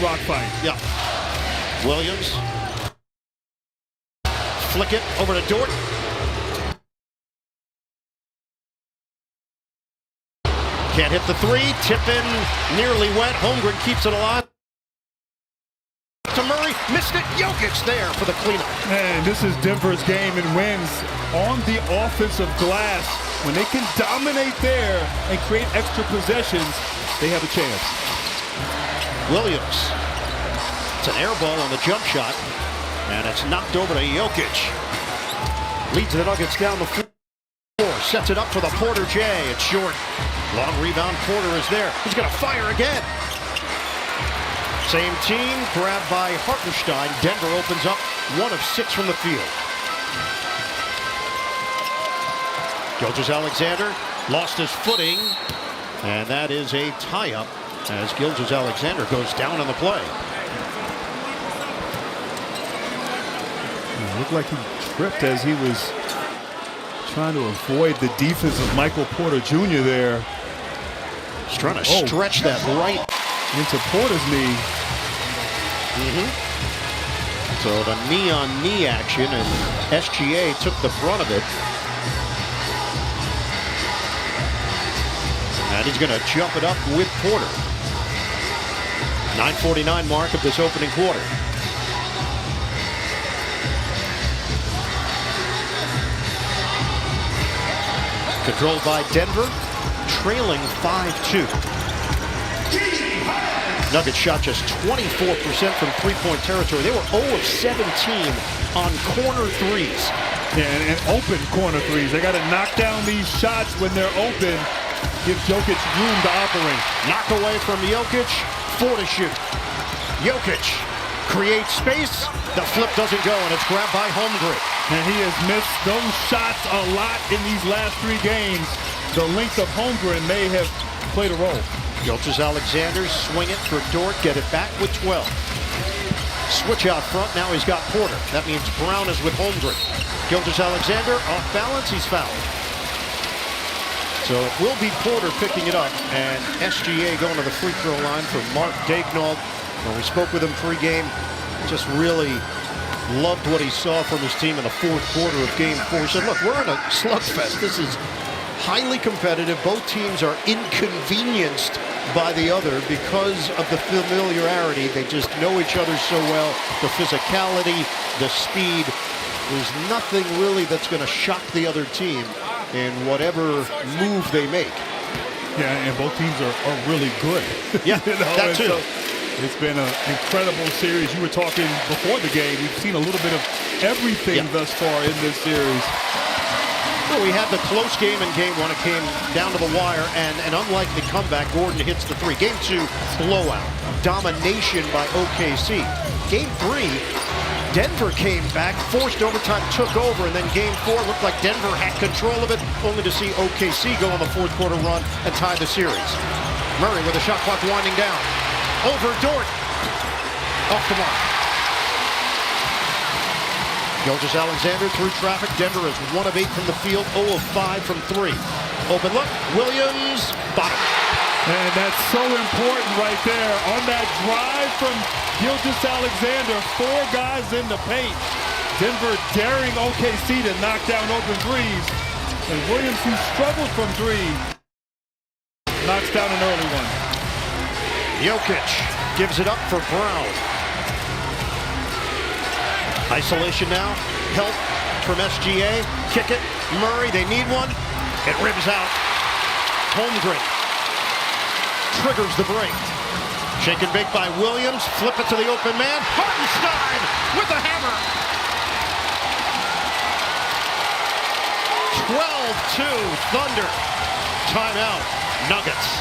rock fight. Yeah. Williams. Flick it over to Dort. Can't hit the three. Tippin nearly went. Holmgren keeps it alive. To Murray, missed it. Jokić there for the cleanup. Man, this is Denver's game and wins on the offensive glass. When they can dominate there and create extra possessions, they have a chance. Williams. It's an air ball on the jump shot, and it's knocked over to Jokić. Leads the Nuggets down the floor. Sets it up for the Porter J. It's short. Long rebound. Porter is there. He's going to fire again. Same team, grabbed by Hartenstein. Denver opens up 1 of 6 from the field. Gilgeous-Alexander lost his footing, and that is a tie-up as Gilgeous-Alexander goes down on the play. It looked like he tripped as he was trying to avoid the defense of Michael Porter Jr. there. He's trying to stretch that right into Porter's knee. So the knee-on-knee action, and SGA took the brunt of it. And he's going to jump it up with Porter. 9:49 mark of this opening quarter. Controlled by Denver, trailing 5-2. Nuggets shot just 24% from three-point territory. They were 0 of 17 on corner threes. Yeah, and open corner threes. They got to knock down these shots when they're open. Give Jokić room to operate. Knock away from Jokić, 4 to shoot. Jokić creates space. The flip doesn't go, and it's grabbed by Holmgren. And he has missed those shots a lot in these last 3 games. The length of Holmgren may have played a role. Gilgeous-Alexander swing it for Dort, get it back with 12. Switch out front, now he's got Porter. That means Braun is with Holmgren. Gilgeous-Alexander off balance, he's fouled. So it will be Porter picking it up, and SGA going to the free throw line for Mark Daigneault. When we spoke with him pre-game, just really loved what he saw from his team in the 4th quarter of Game 4. He said, look, we're in a slugfest. This is highly competitive. Both teams are inconvenienced by the other because of the familiarity. They just know each other so well. The physicality, the speed. There's nothing really that's going to shock the other team in whatever move they make. Yeah, and both teams are really good. Yeah, that too. So it's been an incredible series. You were talking before the game. We've seen a little bit of everything thus far in this series. Well, we had the close game in Game 1. It came down to the wire, and an unlikely comeback. Gordon hits the 3. Game 2, blowout. Domination by OKC. Game 3, Denver came back, forced overtime, took over, and then Game 4 looked like Denver had control of it, only to see OKC go on the 4th quarter run and tie the series. Murray with the shot clock winding down. Over Dort. Off the mark. Gilgeous-Alexander through traffic. Denver is 1 of 8 from the field, 0 of 5 from 3. Open look. Williams, bottom. And that's so important right there. On that drive from Gilgeous-Alexander, 4 guys in the paint. Denver daring OKC to knock down open threes. And Williams, who struggled from 3, knocks down an early one. Jokić gives it up for Braun. Isolation now. Help from SGA. Kick it. Murray, they need one. It ribs out. Holmgren triggers the break. Shake and bake by Williams. Flip it to the open man. Hartenstein with the hammer. 12-2 Thunder. Timeout. Nuggets.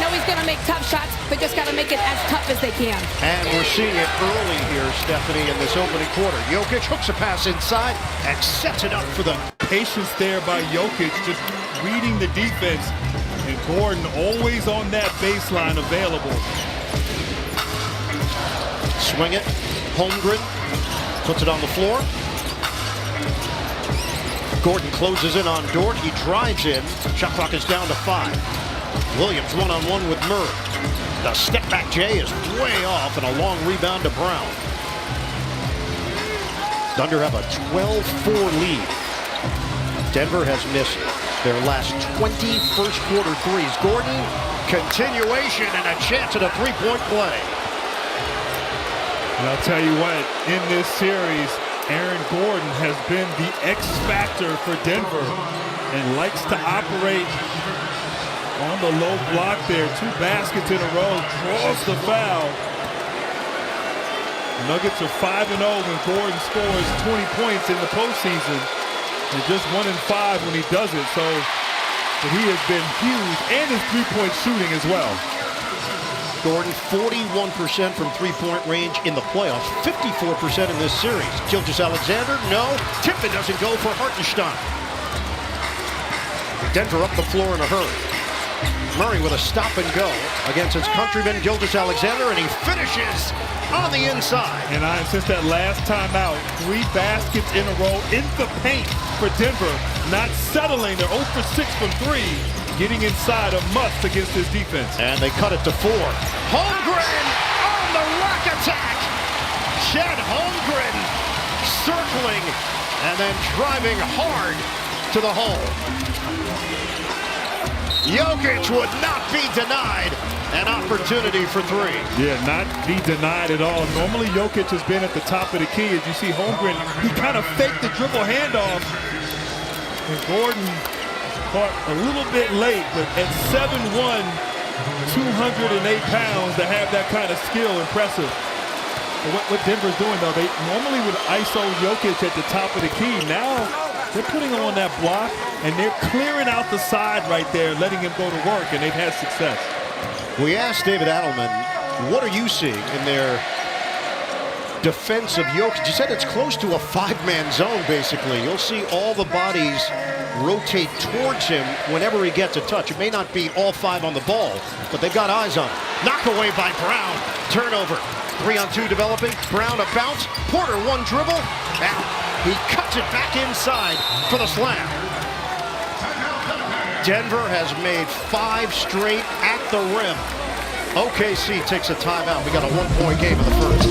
know he's going to make tough shots, but just got to make it as tough as they can. And we're seeing it early here, Stephanie, in this opening quarter. Jokić hooks a pass inside and sets it up for the Patience there by Jokić, just reading the defense. And Gordon always on that baseline available. swing it. Holmgren puts it on the floor. Gordon closes in on Dort. He drives in. Shot clock is down to 5. Williams one-on-one with Murray. The step-back J is way off, and a long rebound to Braun. Thunder have a 12-4 lead. Denver has missed their last 20 first-quarter threes. Gordon, continuation, and a chance at a three-point play. And I'll tell you what, in this series, Aaron Gordon has been the X factor for Denver and likes to operate on the low block there. 2 baskets in a row, draws the foul. Nuggets are 5-0 when Gordon scores 20 points in the postseason. And just 1-5 when he does it. So, but he has been huge, and his three-point shooting as well. Gordon, 41% from three-point range in the playoffs, 54% in this series. Gilgeous-Alexander, no. Tippett doesn't go for Hartenstein. Denver up the floor in a hurry. Murray with a stop and go against his countryman Gilgeous-Alexander, and he finishes on the inside. And since that last time out, 3 baskets in a row in the paint for Denver, not settling. They're 0 for 6 from 3. Getting inside a must against his defense. And they cut it to 4. Holmgren on the rack attack. Chet Holmgren circling and then driving hard to the hole. Jokić would not be denied an opportunity for 3. Yeah, not be denied at all. Normally Jokić has been at the top of the key. As you see Holmgren, he kind of faked the dribble handoff. And Gordon caught a little bit late, but at 7'1", 208 pounds to have that kind of skill, impressive. But what Denver's doing though, they normally would ISO Jokić at the top of the key. Now they're putting him on that block and they're clearing out the side right there, letting him go to work, and they've had success. We asked David Adelman, what are you seeing in their defense of Jokić? He said it's close to a 5-man zone, basically. You'll see all the bodies rotate towards him whenever he gets a touch. It may not be all 5 on the ball, but they've got eyes on him. Knocked away by Braun. Turnover. 3-on-2 developing. Braun a bounce. Porter 1 dribble. Now he cuts it back inside for the slam. Denver has made 5 straight at the rim. OKC takes a timeout. We got a 1-point game in the first.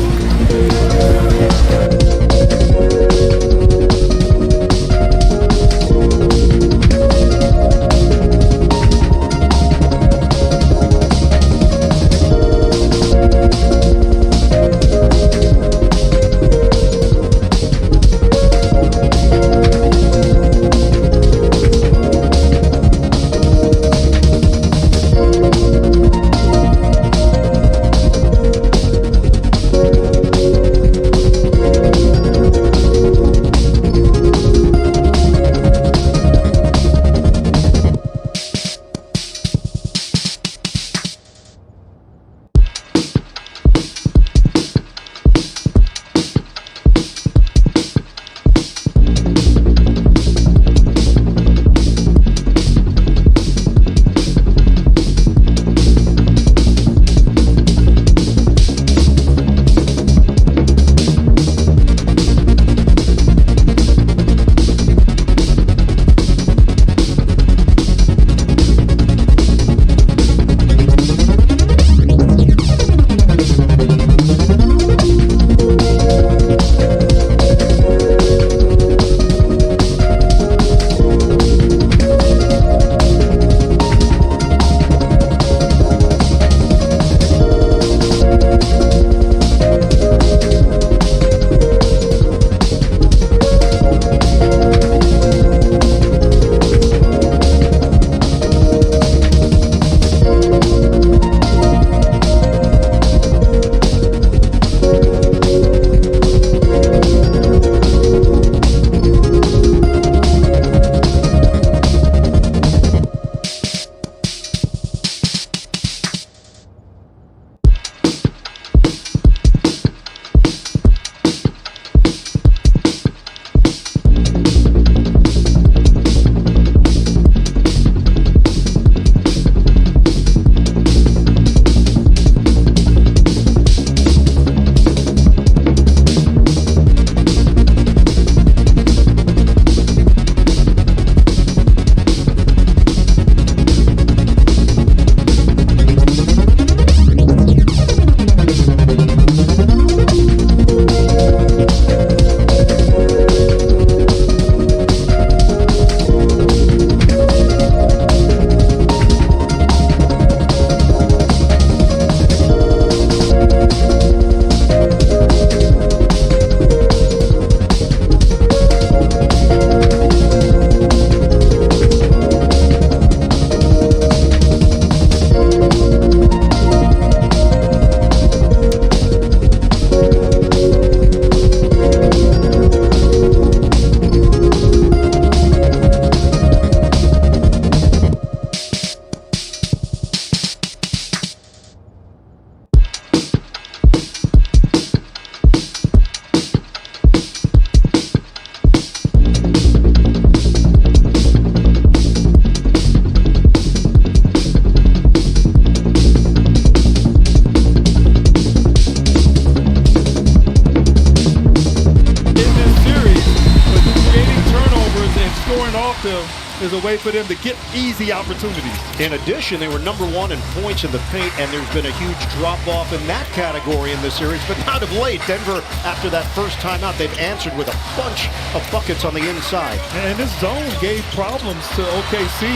is a way for them to get easy opportunities. In addition, they were #1 in points in the paint, and there's been a huge drop-off in that category in this series. But not of late. Denver, after that first timeout, they've answered with a bunch of buckets on the inside. And this zone gave problems to OKC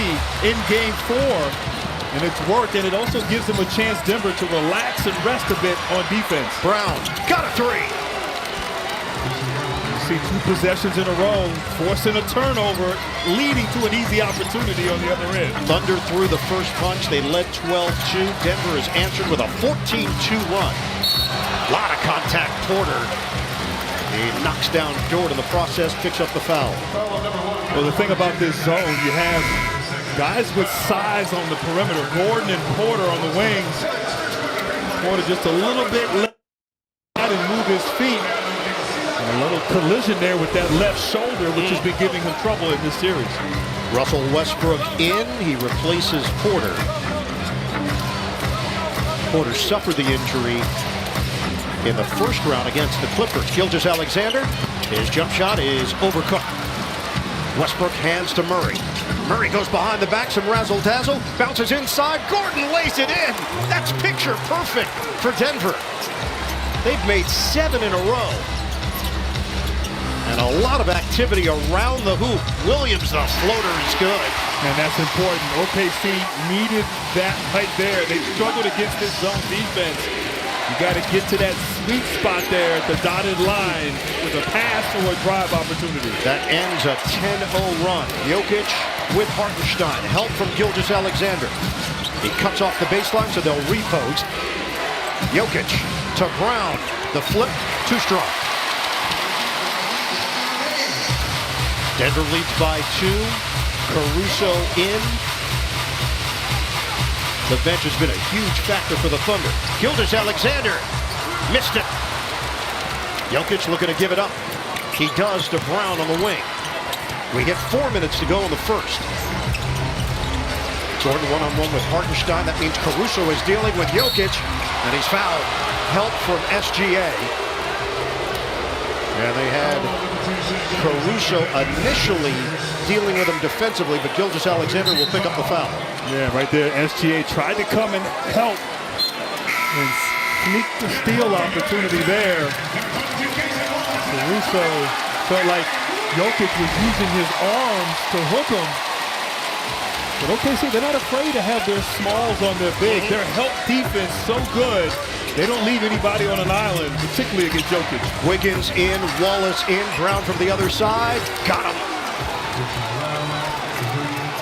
in Game 4. And it's worked, and it also gives them a chance, Denver, to relax and rest a bit on defense. Braun got a three. You see 2 possessions in a row, forcing a turnover, leading to an easy opportunity on the other end. Thunder threw the first punch. They led 12-2. Denver has answered with a 14-2 run. A lot of contact. Porter. He knocks down Dort in the process, picks up the foul. Well, the thing about this zone, you have guys with size on the perimeter. Gordon and Porter on the wings. Porter just a little bit left and move his feet. And a little collision there with that left shoulder, which has been giving him trouble in this series. Russell Westbrook in. He replaces Porter. Porter suffered the injury in the first round against the Clippers. Gilgeous-Alexander. His jump shot is overcooked. Westbrook hands to Murray. Murray goes behind the back, some razzle-dazzle, bounces inside, Gordon lays it in. That's picture perfect for Denver. They've made 7 in a row. And a lot of activity around the hoop. Williams, the floater is good. And that's important. OKC needed that right there. They struggled against this zone defense. You got to get to that sweet spot there at the dotted line with a pass or a drive opportunity. That ends a 10-0 run. Jokić with Hartenstein. Help from Gilgeous-Alexander. He cuts off the baseline, so they'll repost. Jokić to Braun. The flip, too strong. Denver leads by 2. Caruso in. The bench has been a huge factor for the Thunder. Gilgeous-Alexander missed it. Jokić looking to give it up. He does to Braun on the wing. We get 4 minutes to go in the first. Jordan one-on-one with Hartenstein. That means Caruso is dealing with Jokić, and he's fouled. Help from SGA. And they had Caruso initially dealing with him defensively, but Gilgeous-Alexander will pick up the foul. Yeah, right there. SGA tried to come and help and sneak the steal opportunity there. Caruso felt like Jokić was using his arms to hook him. But OKC, they're not afraid to have their smalls on their big. Their help defense so good. They don't leave anybody on an island, particularly against Jokić. Wiggins in, Wallace in, Braun from the other side. Got him.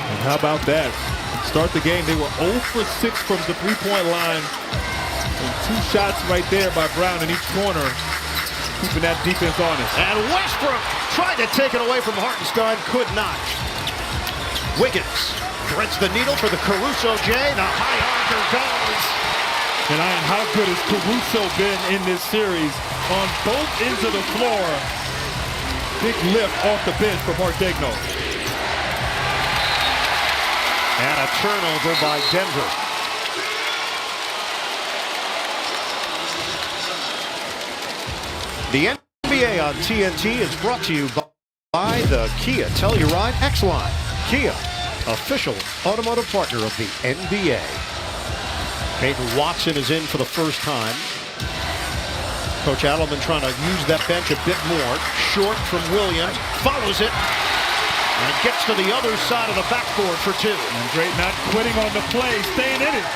And how about that? Start the game, they were 0 for 6 from the three-point line. And 2 shots right there by Braun in each corner, keeping that defense honest. And Westbrook tried to take it away from Hartenstein, could not. Wiggins threads the needle for the Caruso J. The high archer goes. And Ian, how good has Caruso been in this series on both ends of the floor? Big lift off the bench for Mark Daigneault. And a turnover by Denver. The NBA on TNT is brought to you by the Kia Telluride X-Line. Kia, official automotive partner of the NBA. Peyton Watson is in for the first time. Coach Adelman trying to use that bench a bit more. Short from Williams, follows it, and gets to the other side of the backboard for 2. And great not quitting on the play, staying in it.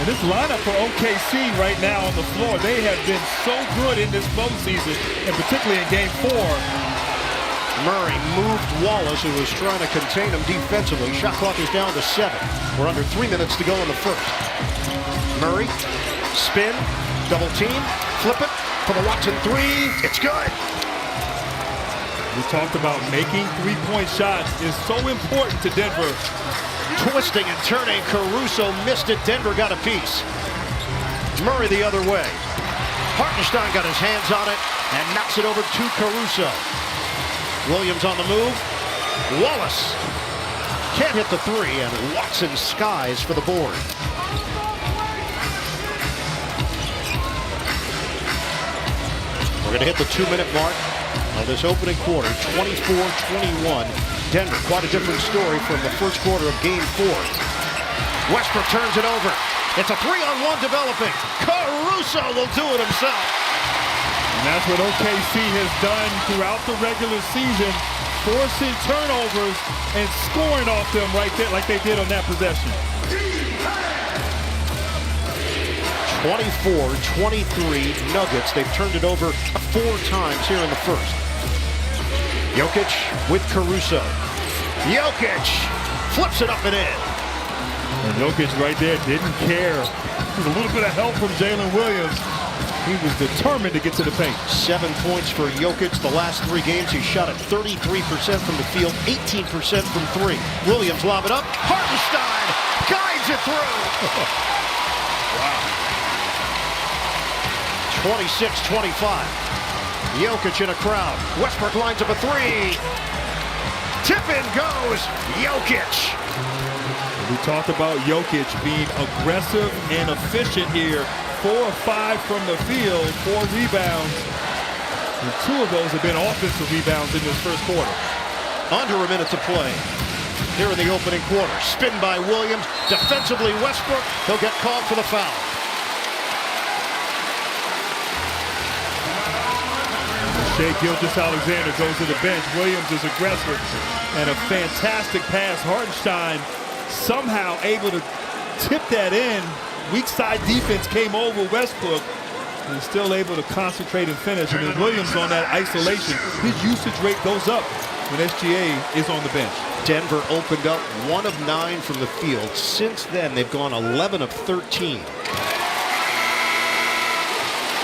And this lineup for OKC right now on the floor, they have been so good in this postseason, and particularly in Game 4. Murray moved Wallace, who was trying to contain him defensively. Shot clock is down to 7. We're under 3 minutes to go in the first. Murray, spin, double team, flip it for the Watson 3. It's good. We talked about making three-point shots is so important to Denver. Twisting and turning, Caruso missed it. Denver got a piece. Murray the other way. Hartenstein got his hands on it and knocks it over to Caruso. Williams on the move. Wallace can't hit the 3, and Watson skies for the board. We're going to hit the 2-minute mark of this opening quarter. 24-21. Denver. Quite a different story from the first quarter of Game 4. Westbrook turns it over. It's a 3-on-1 developing. Caruso will do it himself. And that's what OKC has done throughout the regular season, forcing turnovers and scoring off them right there like they did on that possession. 24-23 Nuggets. They've turned it over 4 times here in the first. Jokić with Caruso. Jokić flips it up and in. And Jokić right there didn't care. There's a little bit of help from Jalen Williams. He was determined to get to the paint. 7 points for Jokić. The last 3 games, he shot at 33% from the field, 18% from 3. Williams lob it up. Hartenstein guides it through. Wow. 26-25. Jokić in a crowd. Westbrook lines up a 3. Tip-in goes Jokić. We talked about Jokić being aggressive and efficient here. 4 or 5 from the field, 4 rebounds. And 2 of those have been offensive rebounds in this first quarter. Under a minute to play here in the opening quarter. Spin by Williams. Defensively, Westbrook. He'll get called for the foul. Shai Gilgeous-Alexander goes to the bench. Williams is aggressive and a fantastic pass. Hartenstein somehow able to tip that in. Weak side defense came over Westbrook and still able to concentrate and finish. And then Williams on that isolation, his usage rate goes up when SGA is on the bench. Denver opened up 1 of 9 from the field. Since then, they've gone 11 of 13.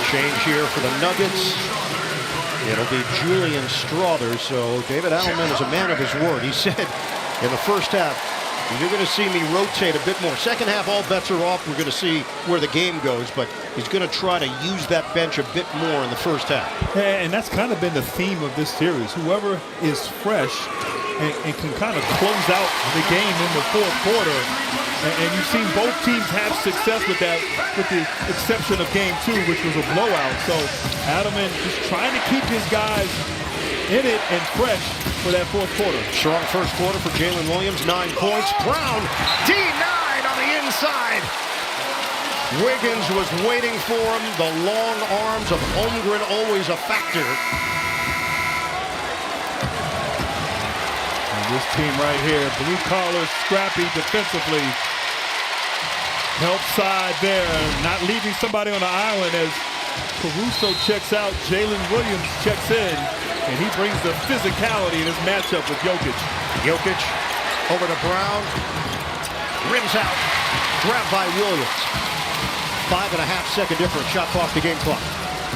Change here for the Nuggets. It'll be Julian Strawther. So David Adelman is a man of his word. He said in the first half, you're going to see me rotate a bit more. Second half, all bets are off. We're going to see where the game goes, but he's going to try to use that bench a bit more in the first half. And that's kind of been the theme of this series. Whoever is fresh and can kind of close out the game in the fourth quarter. And you've seen both teams have success with that, with the exception of Game 2, which was a blowout. So Adelman just trying to keep his guys in it and fresh for that fourth quarter. Strong first quarter for Jalen Williams, 9 points. Braun, D9 on the inside. Wiggins was waiting for him. The long arms of Holmgren always a factor. And this team right here, blue collar, scrappy defensively. Help side there, not leaving somebody on the island as Caruso checks out. Jalen Williams checks in. And he brings the physicality in his matchup with Jokić. Jokić over to Braun. Rims out. Grabbed by Williams. 5.5-second difference. Shot clock to game clock.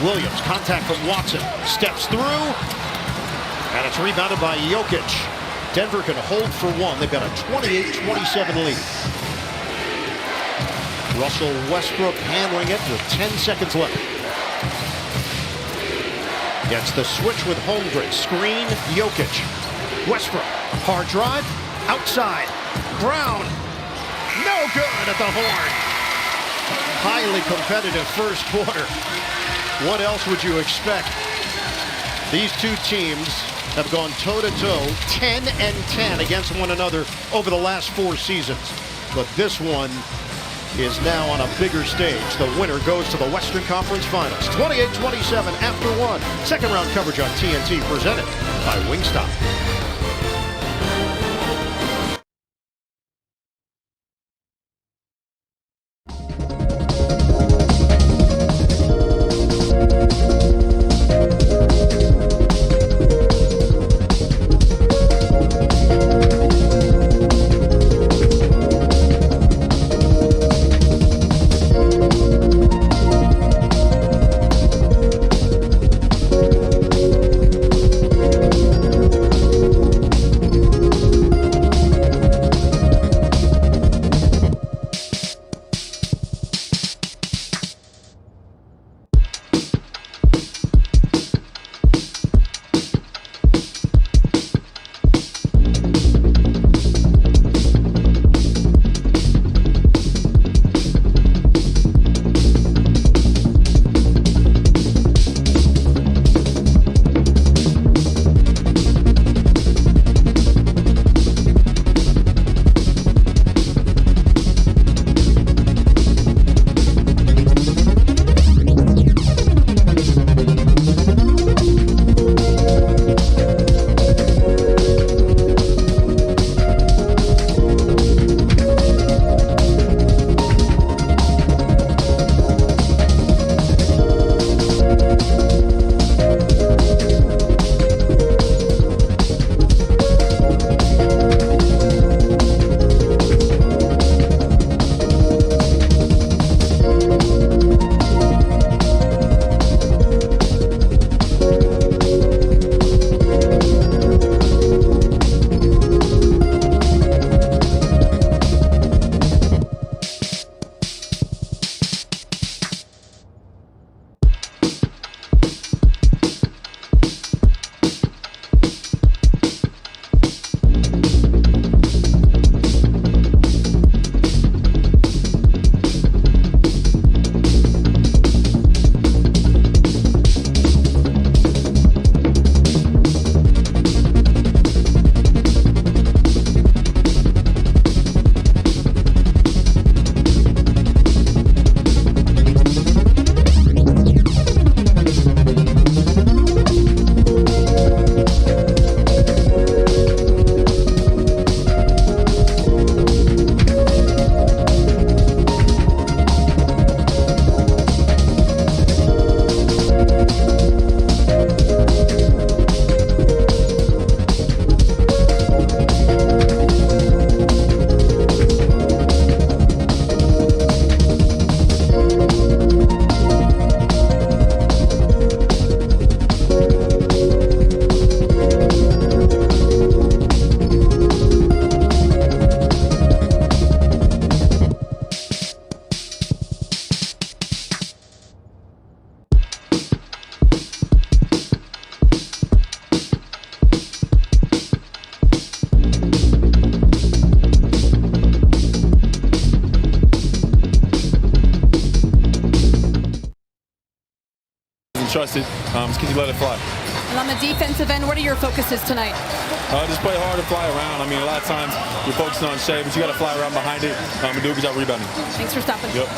Williams, contact from Watson. Steps through. And it's rebounded by Jokić. Denver can hold for 1. They've got a 28-27 lead. Russell Westbrook handling it with 10 seconds left. Gets the switch with Holmgren. Screen, Jokić. Westbrook. Hard drive. Outside. Braun. No good at the horn. Highly competitive first quarter. What else would you expect? These 2 teams have gone toe-to-toe, 10-10 against one another over the last 4 seasons. But this one is now on a bigger stage. The winner goes to the Western Conference Finals. 28-27 after 1. Second round coverage on TNT presented by Wingstop. trust it. Just can you let it fly? And on the defensive end, what are your focuses tonight? Just play hard and fly around. I mean, a lot of times you're focusing on Shai, but you got to fly around behind it and do a good job rebounding. Thanks for stopping. Yep.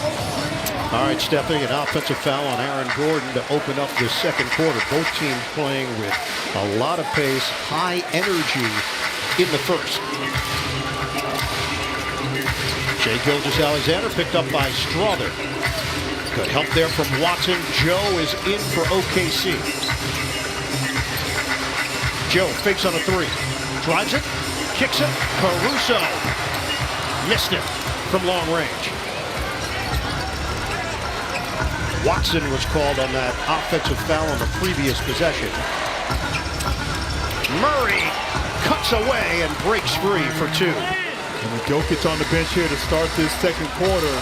All right, Stephanie, an offensive foul on Aaron Gordon to open up the second quarter. Both teams playing with a lot of pace, high energy in the first. Shai Gilgeous-Alexander picked up by Strother. Good help there from Watson. Joe is in for OKC. Joe fakes on a three. Drives it. Kicks it. Caruso. Missed it from long range. Watson was called on that offensive foul on the previous possession. Murray cuts away and breaks free for two. And with Jokić on the bench here to start this second quarter,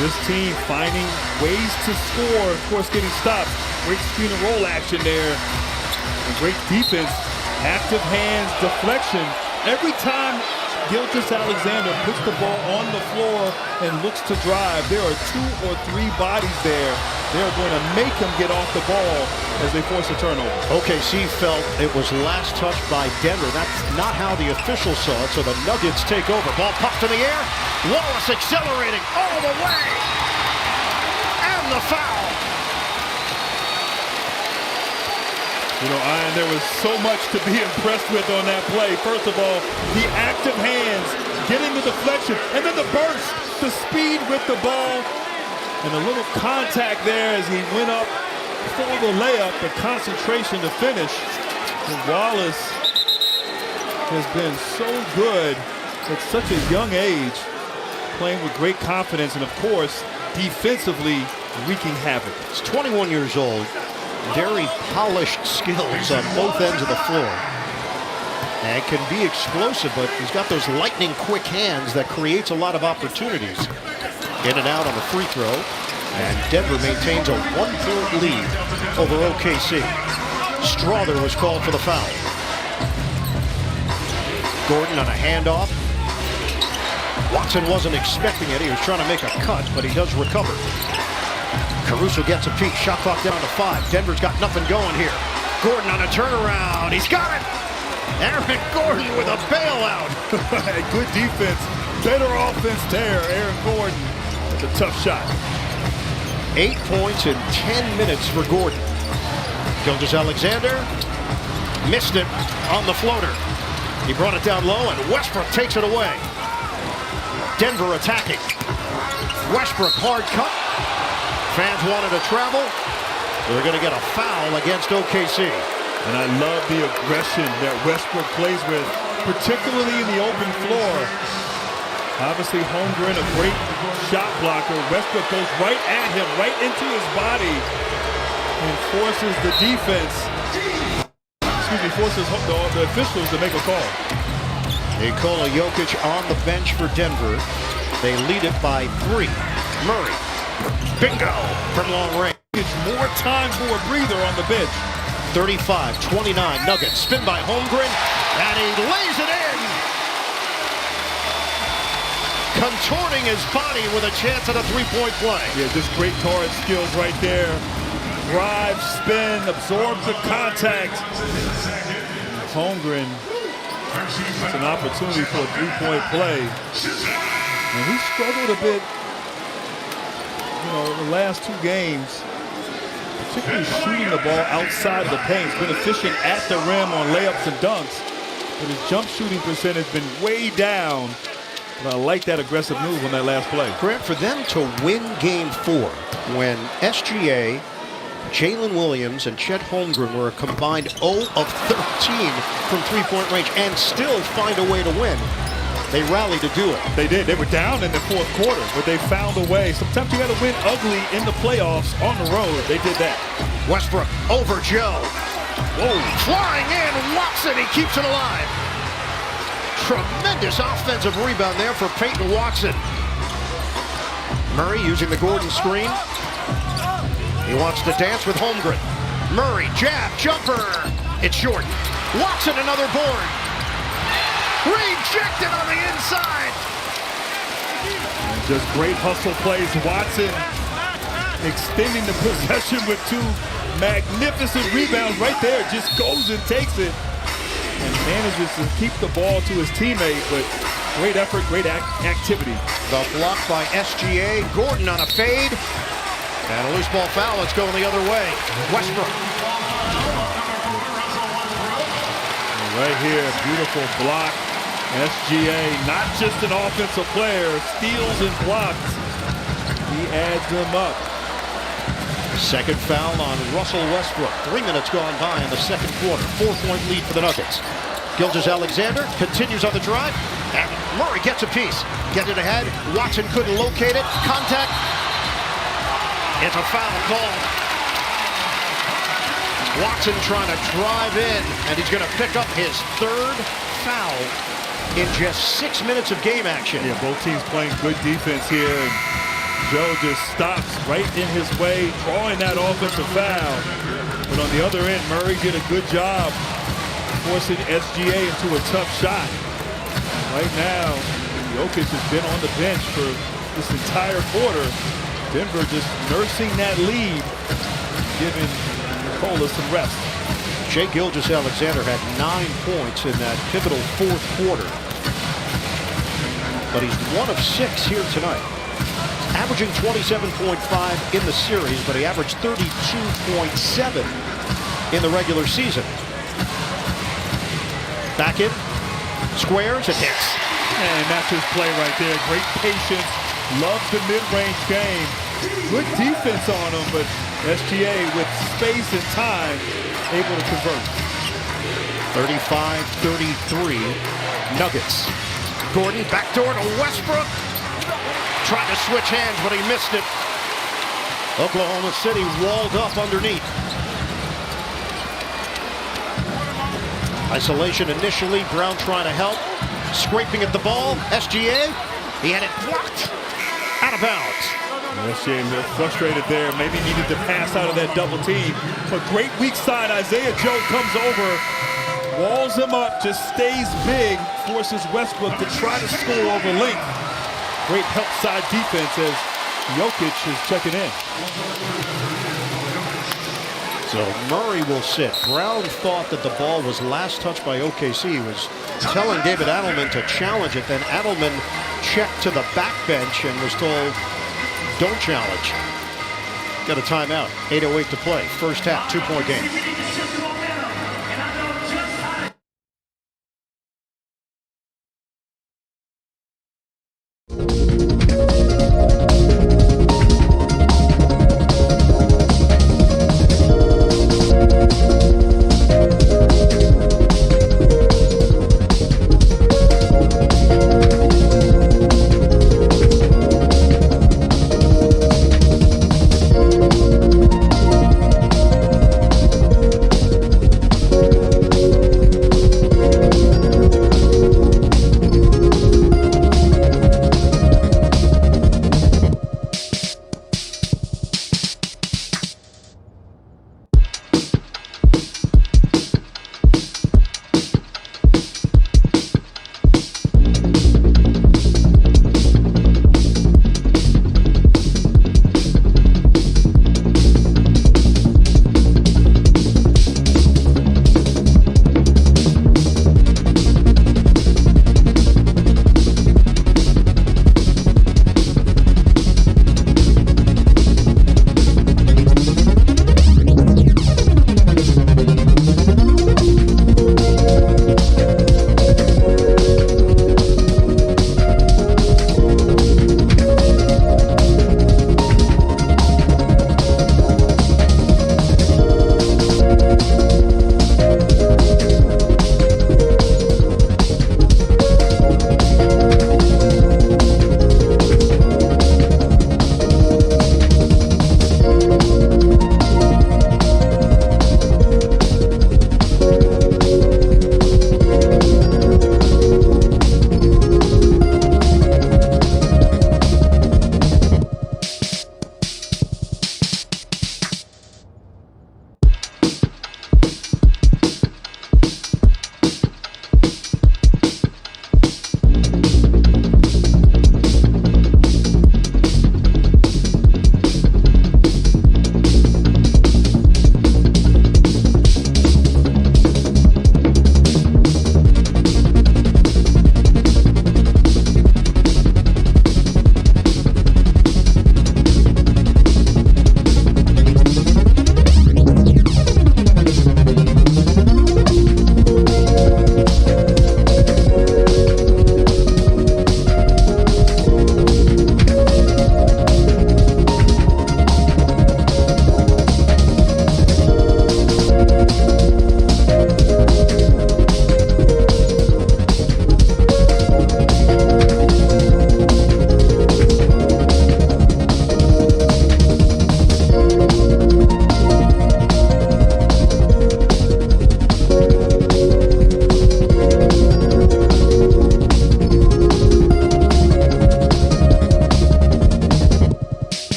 this team finding ways to score, of course getting stops. Great screen and roll action there. And great defense, active hands, deflection. Every time Gilgeous-Alexander puts the ball on the floor and looks to drive, there are 2 or 3 bodies there. They're going to make him get off the ball as they force a turnover. OKC felt it was last touched by Denver. That's not how the officials saw it, so the Nuggets take over. Ball popped in the air. Wallace accelerating all the way. And the foul. You know, Ian, there was so much to be impressed with on that play. First of all, the active hands, getting the deflection, and then the burst, the speed with the ball, and a little contact there as he went up for the layup, the concentration to finish. And Wallace has been so good at such a young age, playing with great confidence, and of course, defensively wreaking havoc. He's 21 years old. Very polished skills on both ends of the floor. And can be explosive, but he's got those lightning quick hands that creates a lot of opportunities. In and out on the free throw. And Denver maintains a 1-point lead over OKC. Strother was called for the foul. Gordon on a handoff. Watson wasn't expecting it. He was trying to make a cut, but he does recover. Caruso gets a peek. Shot clock down to 5. Denver's got nothing going here. Gordon on a turnaround. He's got it. Aaron Gordon with a bailout. Good defense. Better offense there. Aaron Gordon with a tough shot. 8 points in 10 minutes for Gordon. Gilgeous-Alexander missed it on the floater. He brought it down low, and Westbrook takes it away. Denver attacking. Westbrook hard cut. Fans wanted to travel. They're going to get a foul against OKC. And I love the aggression that Westbrook plays with, particularly in the open floor. Obviously, Holmgren, a great shot blocker. Westbrook goes right at him, right into his body, and forces the defense. Forces the officials to make a call. Nikola Jokić on the bench for Denver. They lead it by 3. Murray. Bingo from long range. It's more time for a breather on the bench. 35-29 Nuggets. Spin by Holmgren, and he lays it in. Contorting his body with a chance at a 3-point play. Yeah, just great guard skills right there. Drive, spin, absorb the contact. Holmgren, it's an opportunity for a 3-point play. And he struggled a bit, the last 2 games, particularly shooting the ball outside of the paint. He's been efficient at the rim on layups and dunks, but his jump shooting percentage has been way down. But I like that aggressive move on that last play. Grant, for them to win Game 4, when SGA, Jalen Williams, and Chet Holmgren were a combined 0 of 13 from 3-point range and still find a way to win, they rallied to do it. They did. They were down in the 4th quarter, but they found a way. Sometimes you got to win ugly in the playoffs on the road. They did that. Westbrook over Joe. Whoa, flying in, Watson, he keeps it alive. Tremendous offensive rebound there for Peyton Watson. Murray using the Gordon screen. He wants to dance with Holmgren. Murray, jab, jumper. It's short. Watson, another board. Rejected on the inside. And just great hustle plays. Watson extending the possession with 2 magnificent rebounds right there. Just goes and takes it and manages to keep the ball to his teammate, but great effort, great activity. The block by SGA. Gordon on a fade. And a loose ball foul. Let's go the other way. Westbrook. Right here, beautiful block. SGA, not just an offensive player, steals and blocks. He adds them up. Second foul on Russell Westbrook. 3 minutes gone by in the second quarter. 4-point lead for the Nuggets. Gilgeous-Alexander continues on the drive. And Murray gets a piece. Get it ahead. Watson couldn't locate it. Contact. It's a foul call. Watson trying to drive in, and he's going to pick up his third foul in just 6 minutes of game action. Yeah, both teams playing good defense here. And Joe just stops right in his way, drawing that offensive foul. But on the other end, Murray did a good job forcing SGA into a tough shot. Right now, Jokić has been on the bench for this entire quarter. Denver just nursing that lead, giving Nikola some rest. Shai Gilgeous-Alexander had 9 points in that pivotal fourth quarter. But he's 1 of 6 here tonight. Averaging 27.5 in the series, but he averaged 32.7 in the regular season. Back in, squares, and hits. And that's his play right there. Great patience. Loves the mid-range game. Good defense on him, but SGA with space and time able to convert. 35-33 Nuggets. Gordon backdoor to Westbrook. Tried to switch hands, but he missed it. Oklahoma City walled up underneath. Isolation initially. Braun trying to help. Scraping at the ball. SGA. He had it blocked. Out of bounds. SGA frustrated there. Maybe needed to pass out of that double team. But great weak side. Isaiah Joe comes over. Walls him up. Just stays big. Forces Westbrook to try to score over length. Great help side defense as Jokić is checking in. So Murray will sit. Braun thought that the ball was last touched by OKC. He was telling David Adelman to challenge it. Then Adelman checked to the back bench and was told, don't challenge. Got a timeout. 8:08 to play. First half, 2-point game.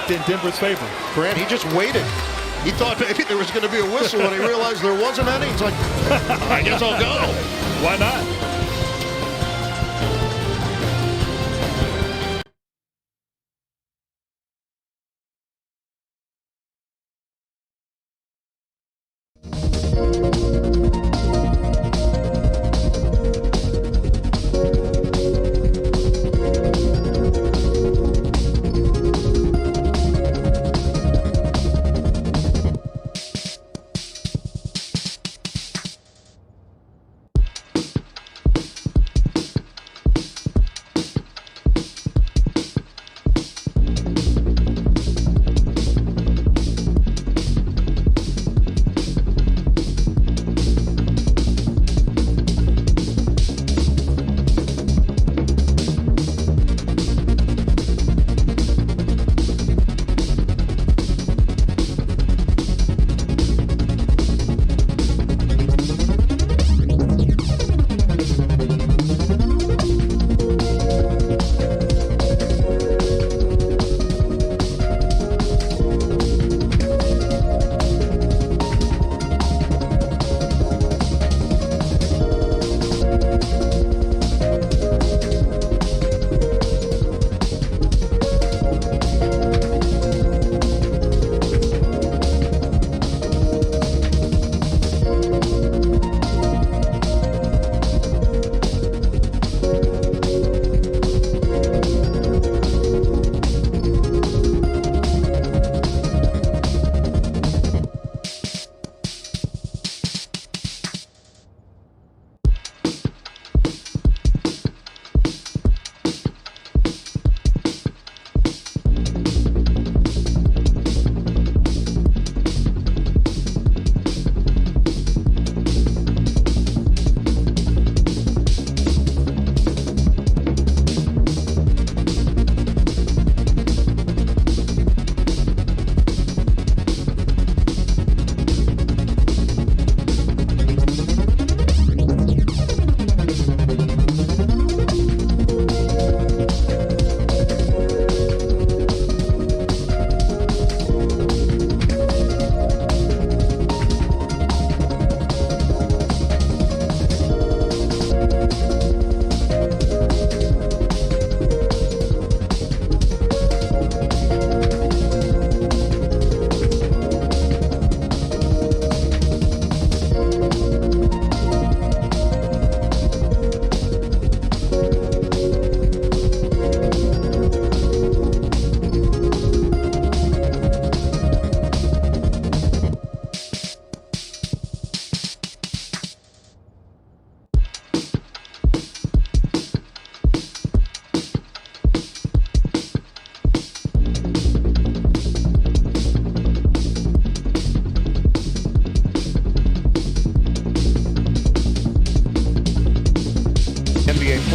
worked in Denver's favor. Grant, he just waited. He thought maybe there was going to be a whistle when he realized there wasn't any. He's like, I guess I'll go. Why not?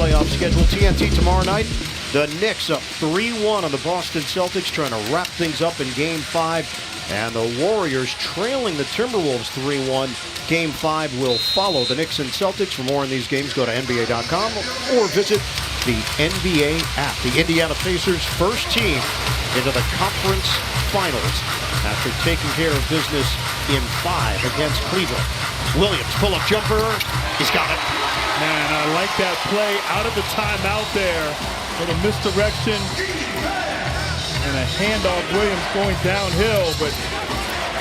playoff schedule. TNT tomorrow night. The Knicks up 3-1 on the Boston Celtics, trying to wrap things up in Game 5. And the Warriors trailing the Timberwolves 3-1. Game 5 will follow the Knicks and Celtics. For more on these games, go to NBA.com or visit the NBA app. The Indiana Pacers' first team into the conference finals after taking care of business in 5 against Cleveland. Williams, pull-up jumper. He's got it. Man, I like that play out of the timeout there. Little misdirection and a handoff. Williams going downhill, but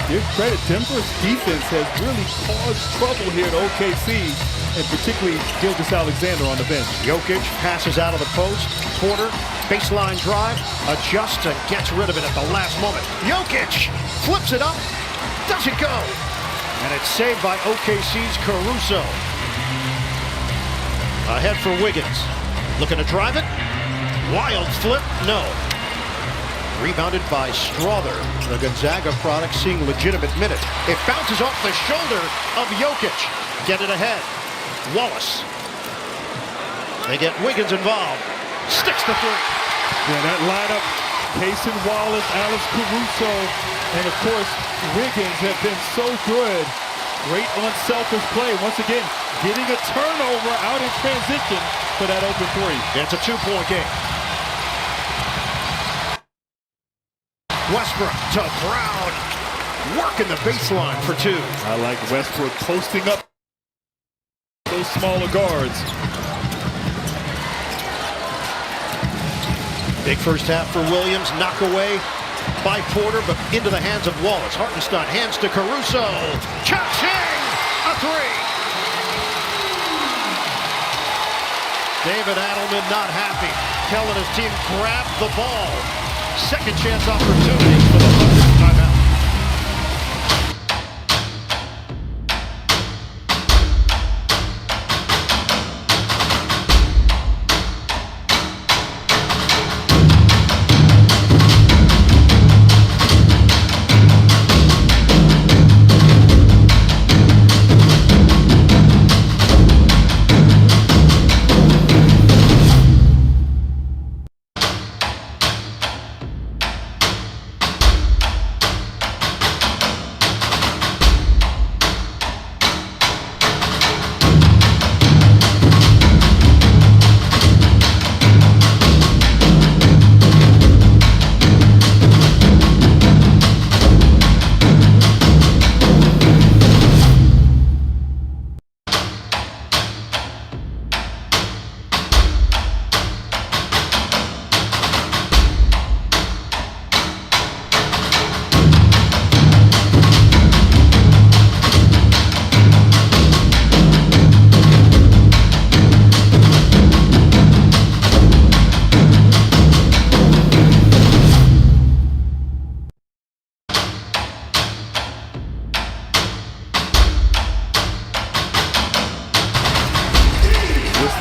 give credit. Denver's defense has really caused trouble here at OKC, and particularly Gilgeous-Alexander on the bench. Jokić passes out of the post. Porter, baseline drive, adjusts and gets rid of it at the last moment. Jokić flips it up, doesn't go. And it's saved by OKC's Caruso. Ahead for Wiggins. Looking to drive it. Wild flip, no. Rebounded by Strother. The Gonzaga product seeing legitimate minutes. It bounces off the shoulder of Jokić. Get it ahead. Wallace. They get Wiggins involved. Sticks the three. Yeah, that lineup, Cason, Wallace, Alex Caruso, and of course, Wiggins have been so good. Great unselfish play. Once again, getting a turnover out in transition for that open three. It's a 2-point game. Westbrook to Braun. Working the baseline for two. I like Westbrook posting up those smaller guards. Big first half for Williams. Knock away by Porter, but into the hands of Wallace. Hartenstein hands to Caruso. Cha-ching! A three. David Adelman not happy. Telling his team, grab the ball. Second chance opportunity for the Thunder. Timeout.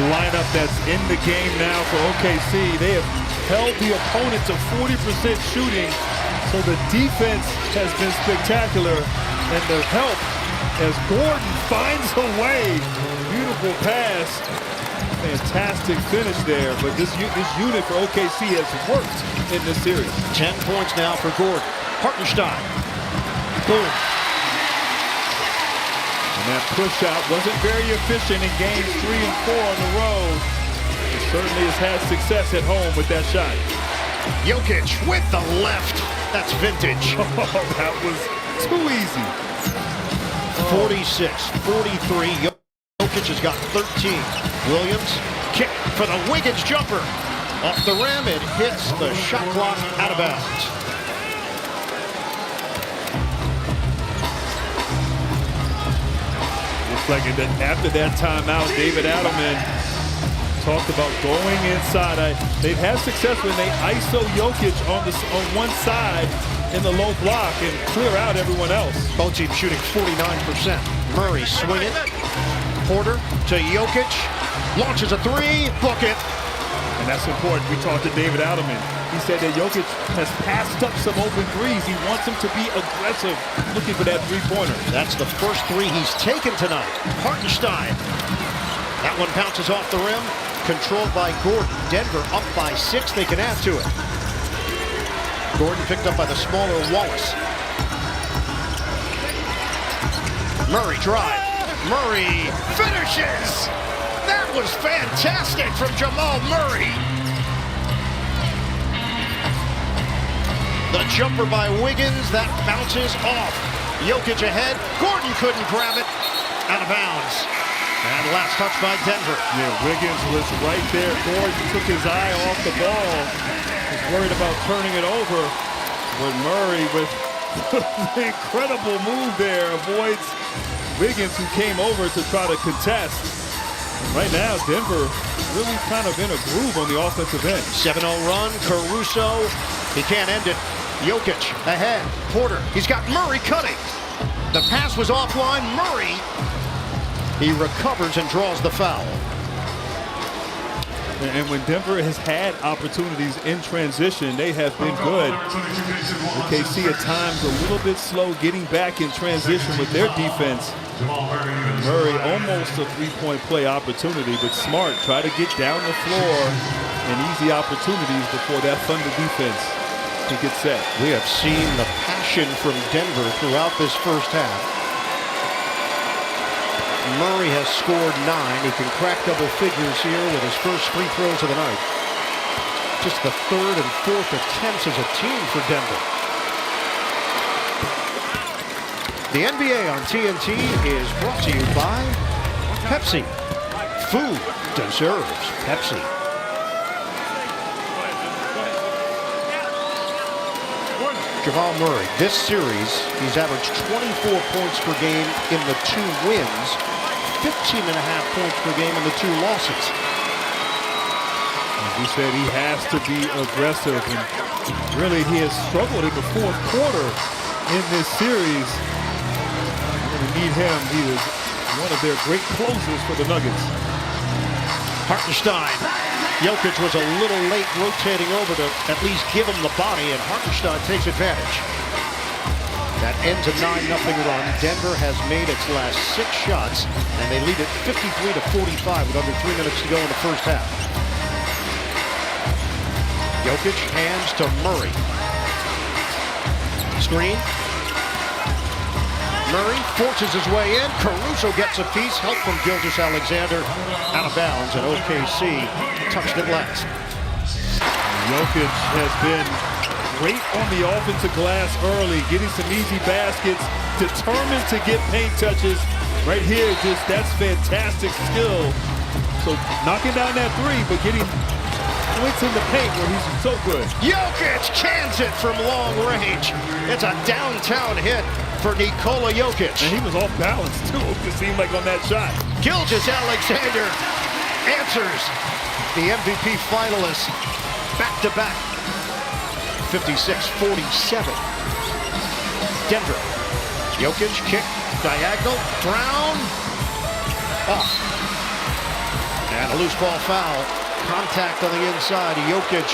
Lineup that's in the game now for OKC. They have held the opponent to 40% shooting, so the defense has been spectacular, and the help as Gordon finds a way. Beautiful pass. Fantastic finish there, but this unit for OKC has worked in this series. 10 points now for Gordon. Hartenstein. Boom. And that push out wasn't very efficient in games 3 and 4 on the road. He certainly has had success at home with that shot. Jokić with the left. That's vintage. Oh, that was too easy. 46-43. Jokić has got 13. Williams kick for the Wiggins jumper. Off the rim, it hits the shot clock out of bounds. Like after that timeout, David Adelman talked about going inside. They've had success when they ISO Jokić on one side in the low block and clear out everyone else. Both teams shooting 49%. Murray swinging. Porter to Jokić. Launches a three. Book it. And that's important. We talked to David Adelman. He said that Jokić has passed up some open threes. He wants him to be aggressive, looking for that three-pointer. That's the first three he's taken tonight. Hartenstein. That one bounces off the rim. Controlled by Gordon. Denver up by 6. They can add to it. Gordon picked up by the smaller Wallace. Murray drive. Murray finishes. That was fantastic from Jamal Murray. The jumper by Wiggins, that bounces off. Jokić ahead. Gordon couldn't grab it. Out of bounds. And last touch by Denver. Yeah, Wiggins was right there. Gordon took his eye off the ball. Was worried about turning it over. But Murray, with the incredible move there, avoids Wiggins, who came over to try to contest. Right now, Denver really kind of in a groove on the offensive end. 7-0 run, Caruso. He can't end it. Jokić ahead. Porter, he's got Murray cutting. The pass was offline. Murray, he recovers and draws the foul. And when Denver has had opportunities in transition, they have been good. OKC at times a little bit slow getting back in transition with their defense. Murray almost a three-point play opportunity, but Smart try to get down the floor and easy opportunities before that Thunder defense can get set. We have seen the passion from Denver throughout this first half. Murray has scored 9. He can crack double figures here with his first free throws of the night. Just the third and fourth attempts as a team for Denver. The NBA on TNT is brought to you by Pepsi. Food deserves Pepsi. Jamal Murray, this series, he's averaged 24 points per game in the 2 wins, 15.5 points per game in the 2 losses. As we said, he has to be aggressive, and really he has struggled in the 4th quarter in this series. We're going to need him. He is one of their great closers for the Nuggets. Hartenstein. Jokić was a little late rotating over to at least give him the body, and Hartenstein takes advantage. That ends a 9-0 run. Denver has made its last 6 shots, and they lead it 53-45 with under 3 minutes to go in the first half. Jokić hands to Murray. Screen. Murray forces his way in. Caruso gets a piece. Help from Gilgeous-Alexander. Out of bounds, and OKC touched it last. Jokić has been great on the offensive glass early, getting some easy baskets, determined to get paint touches. Right here, just that's fantastic skill. So knocking down that 3, but getting points in the paint where he's so good. Jokić cans it from long range. It's a downtown hit for Nikola Jokić. And he was off balance too, it seemed like on that shot. Gilgeous-Alexander answers the MVP finalists back-to-back. 56-47. Denver. Jokić kick, diagonal, Braun, off. And a loose ball foul. Contact on the inside. Jokić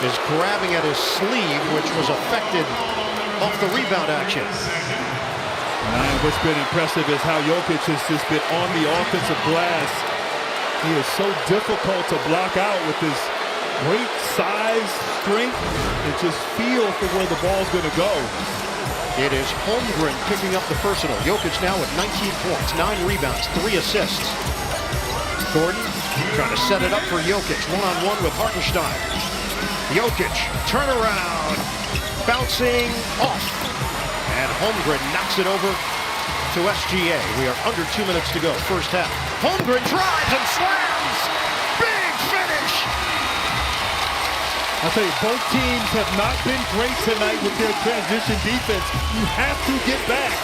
is grabbing at his sleeve, which was affected off the rebound action. And what's been impressive is how Jokić has just been on the offensive glass. He is so difficult to block out with his great size, strength, and just feel for where the ball's going to go. It is Holmgren picking up the personal. Jokić now with 19 points, 9 rebounds, 3 assists. Gordon trying to set it up for Jokić, one-on-one with Hartenstein. Jokić, turnaround, bouncing off. And Holmgren knocks it over to SGA. We are under 2 minutes to go, first half. Holmgren drives and slams. Big finish. I'll tell you, both teams have not been great tonight with their transition defense. You have to get back.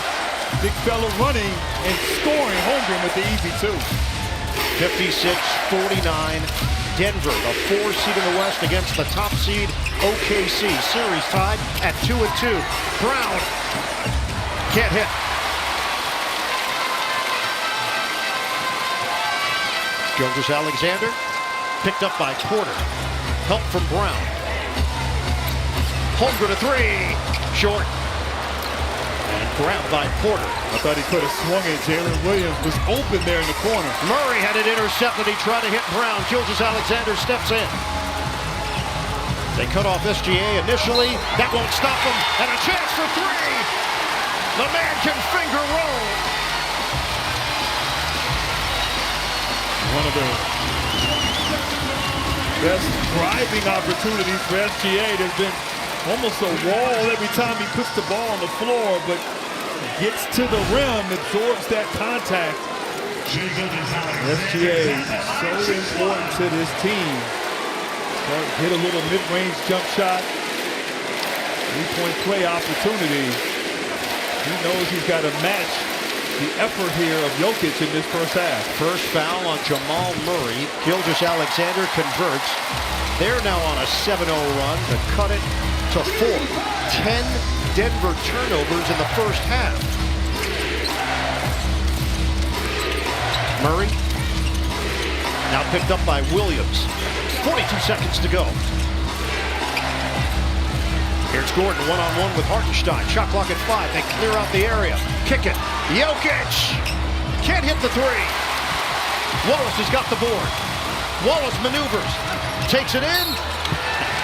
Big fella running and scoring. Holmgren with the easy 2. 56-49. Denver, the 4 seed in the West against the top seed OKC. Series tied at 2-2. Braun can't hit. Gilgeous-Alexander picked up by Porter. Help from Braun. Holmgren a 3. Short. And grabbed by Porter. I thought he could have swung it. Jalen Williams was open there in the corner. Murray had it intercepted. He tried to hit Braun. Gilgeous-Alexander steps in. They cut off SGA initially. That won't stop him. And a chance for 3. The man can finger roll. One of the best driving opportunities for SGA. There's been almost a wall every time he puts the ball on the floor, but gets to the rim, absorbs that contact. SGA so important to this team. Hit a little mid-range jump shot. 3-point play opportunity. He knows he's got to match the effort here of Jokić in this first half. First foul on Jamal Murray. Gilgeous-Alexander converts. They're now on a 7-0 run to cut it to 4. 10 Denver turnovers in the first half. Murray now picked up by Williams. 42 seconds to go. Here's Gordon one-on-one with Hartenstein. Shot clock at 5. They clear out the area. Kick it. Jokić can't hit the 3. Wallace has got the board. Wallace maneuvers. Takes it in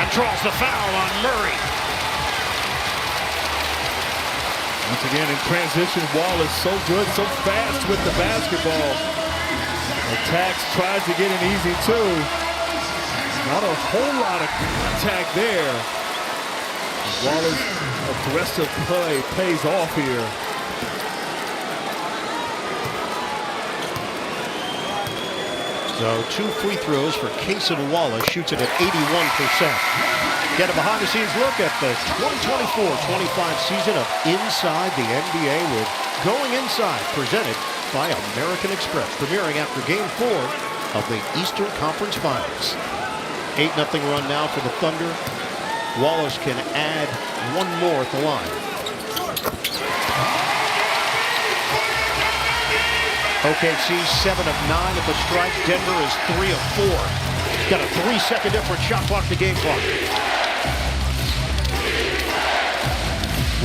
and draws the foul on Murray. Once again in transition, Wallace so good, so fast with the basketball. Attacks, tries to get an easy 2. Not a whole lot of contact there. Wallace aggressive play pays off here. So 2 free throws for Cason Wallace, shoots it at 81%. Get a behind-the-scenes look at the 2024-25 season of Inside the NBA with Going Inside, presented by American Express, premiering after Game 4 of the Eastern Conference Finals. 8-0 run now for the Thunder. Wallace can add one more at the line. OKC 7 of 9 at the strike. Denver is 3 of 4. Got a 3-second difference. Shot clock to game clock.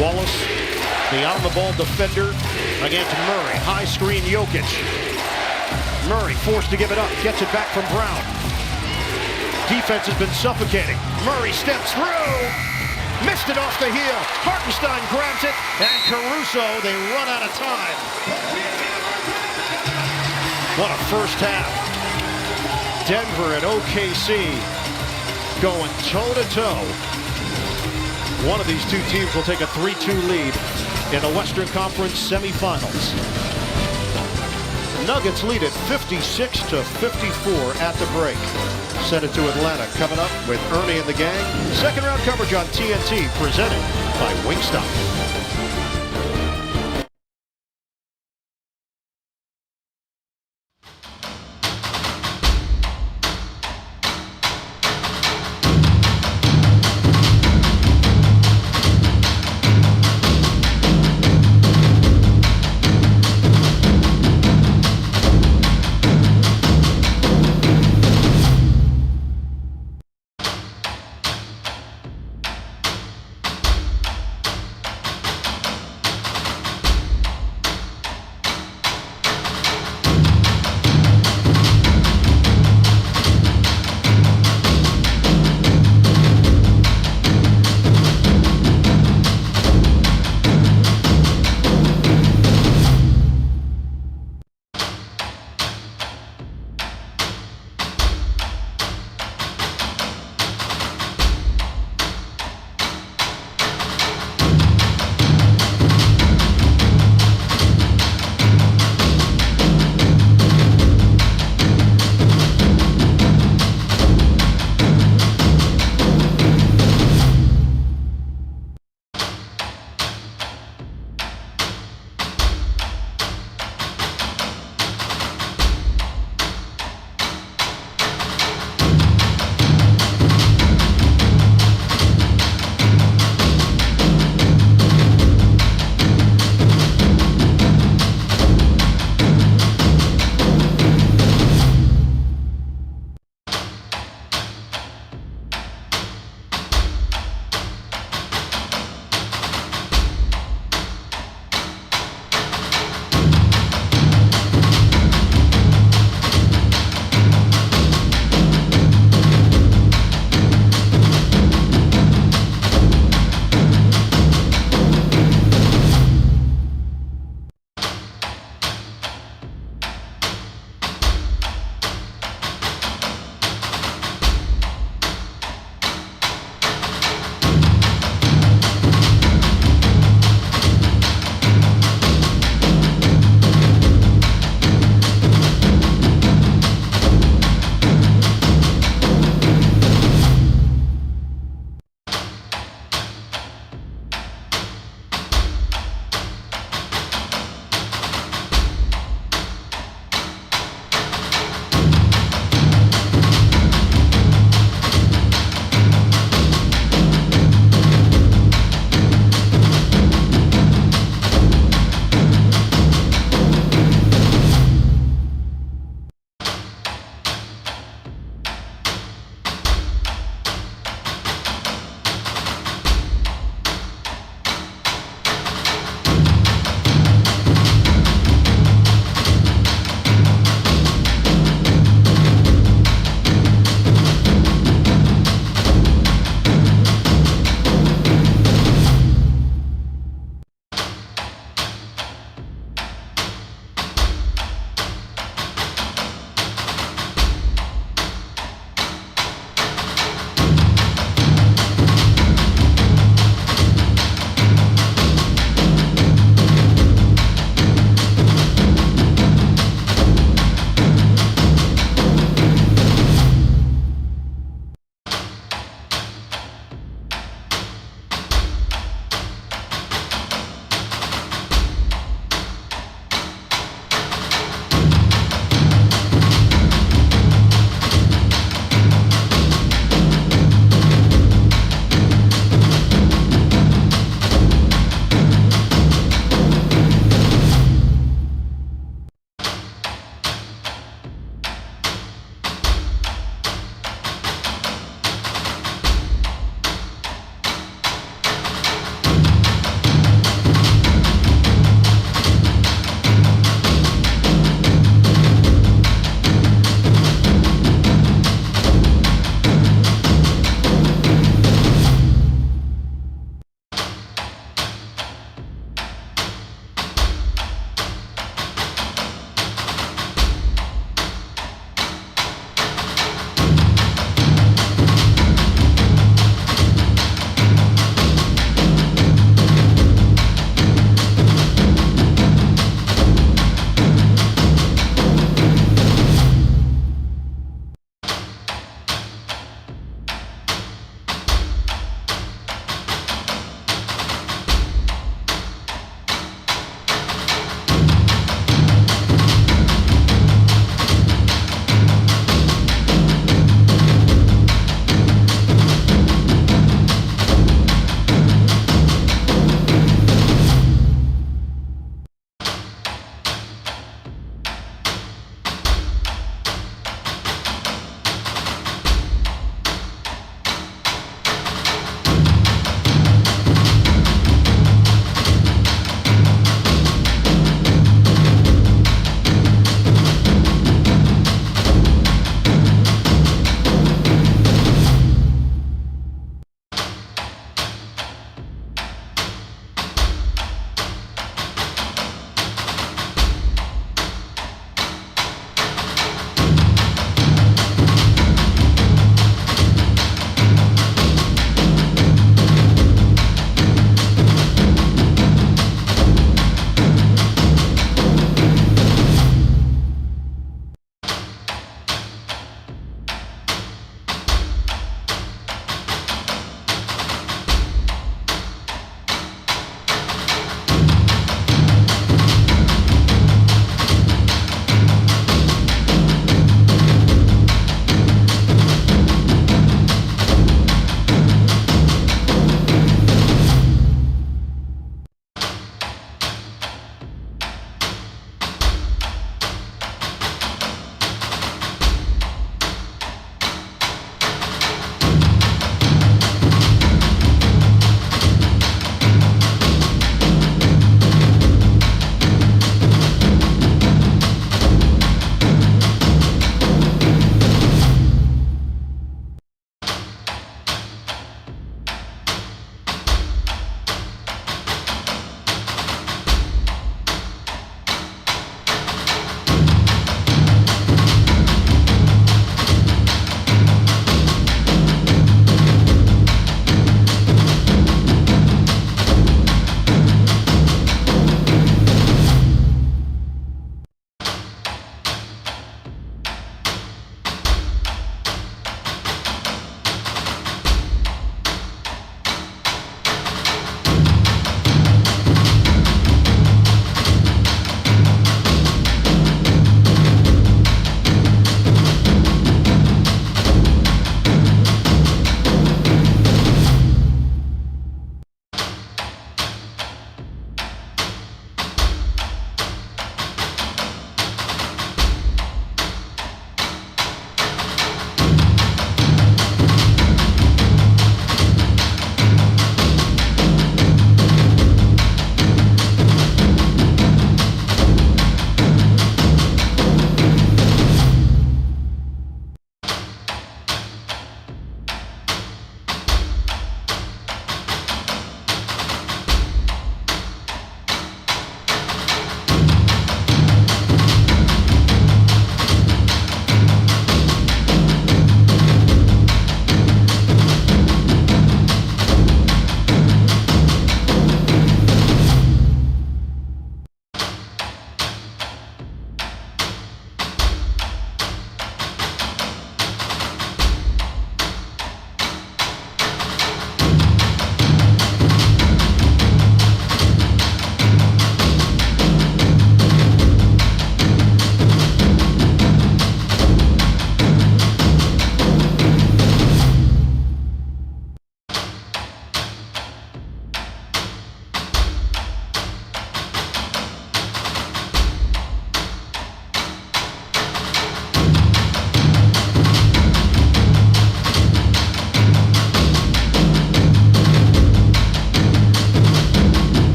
Wallace, the on-the-ball defender against Murray. High screen Jokić. Murray forced to give it up. Gets it back from Braun. Defense has been suffocating. Murray steps through. Missed it off the heel. Hartenstein grabs it. And Caruso, they run out of time. What a first half. Denver and OKC going toe-to-toe. One of these two teams will take a 3-2 lead in the Western Conference semifinals. Nuggets lead at 56-54 at the break. Send it to Atlanta. Coming up with Ernie and the gang. Second round coverage on TNT, presented by Wingstop.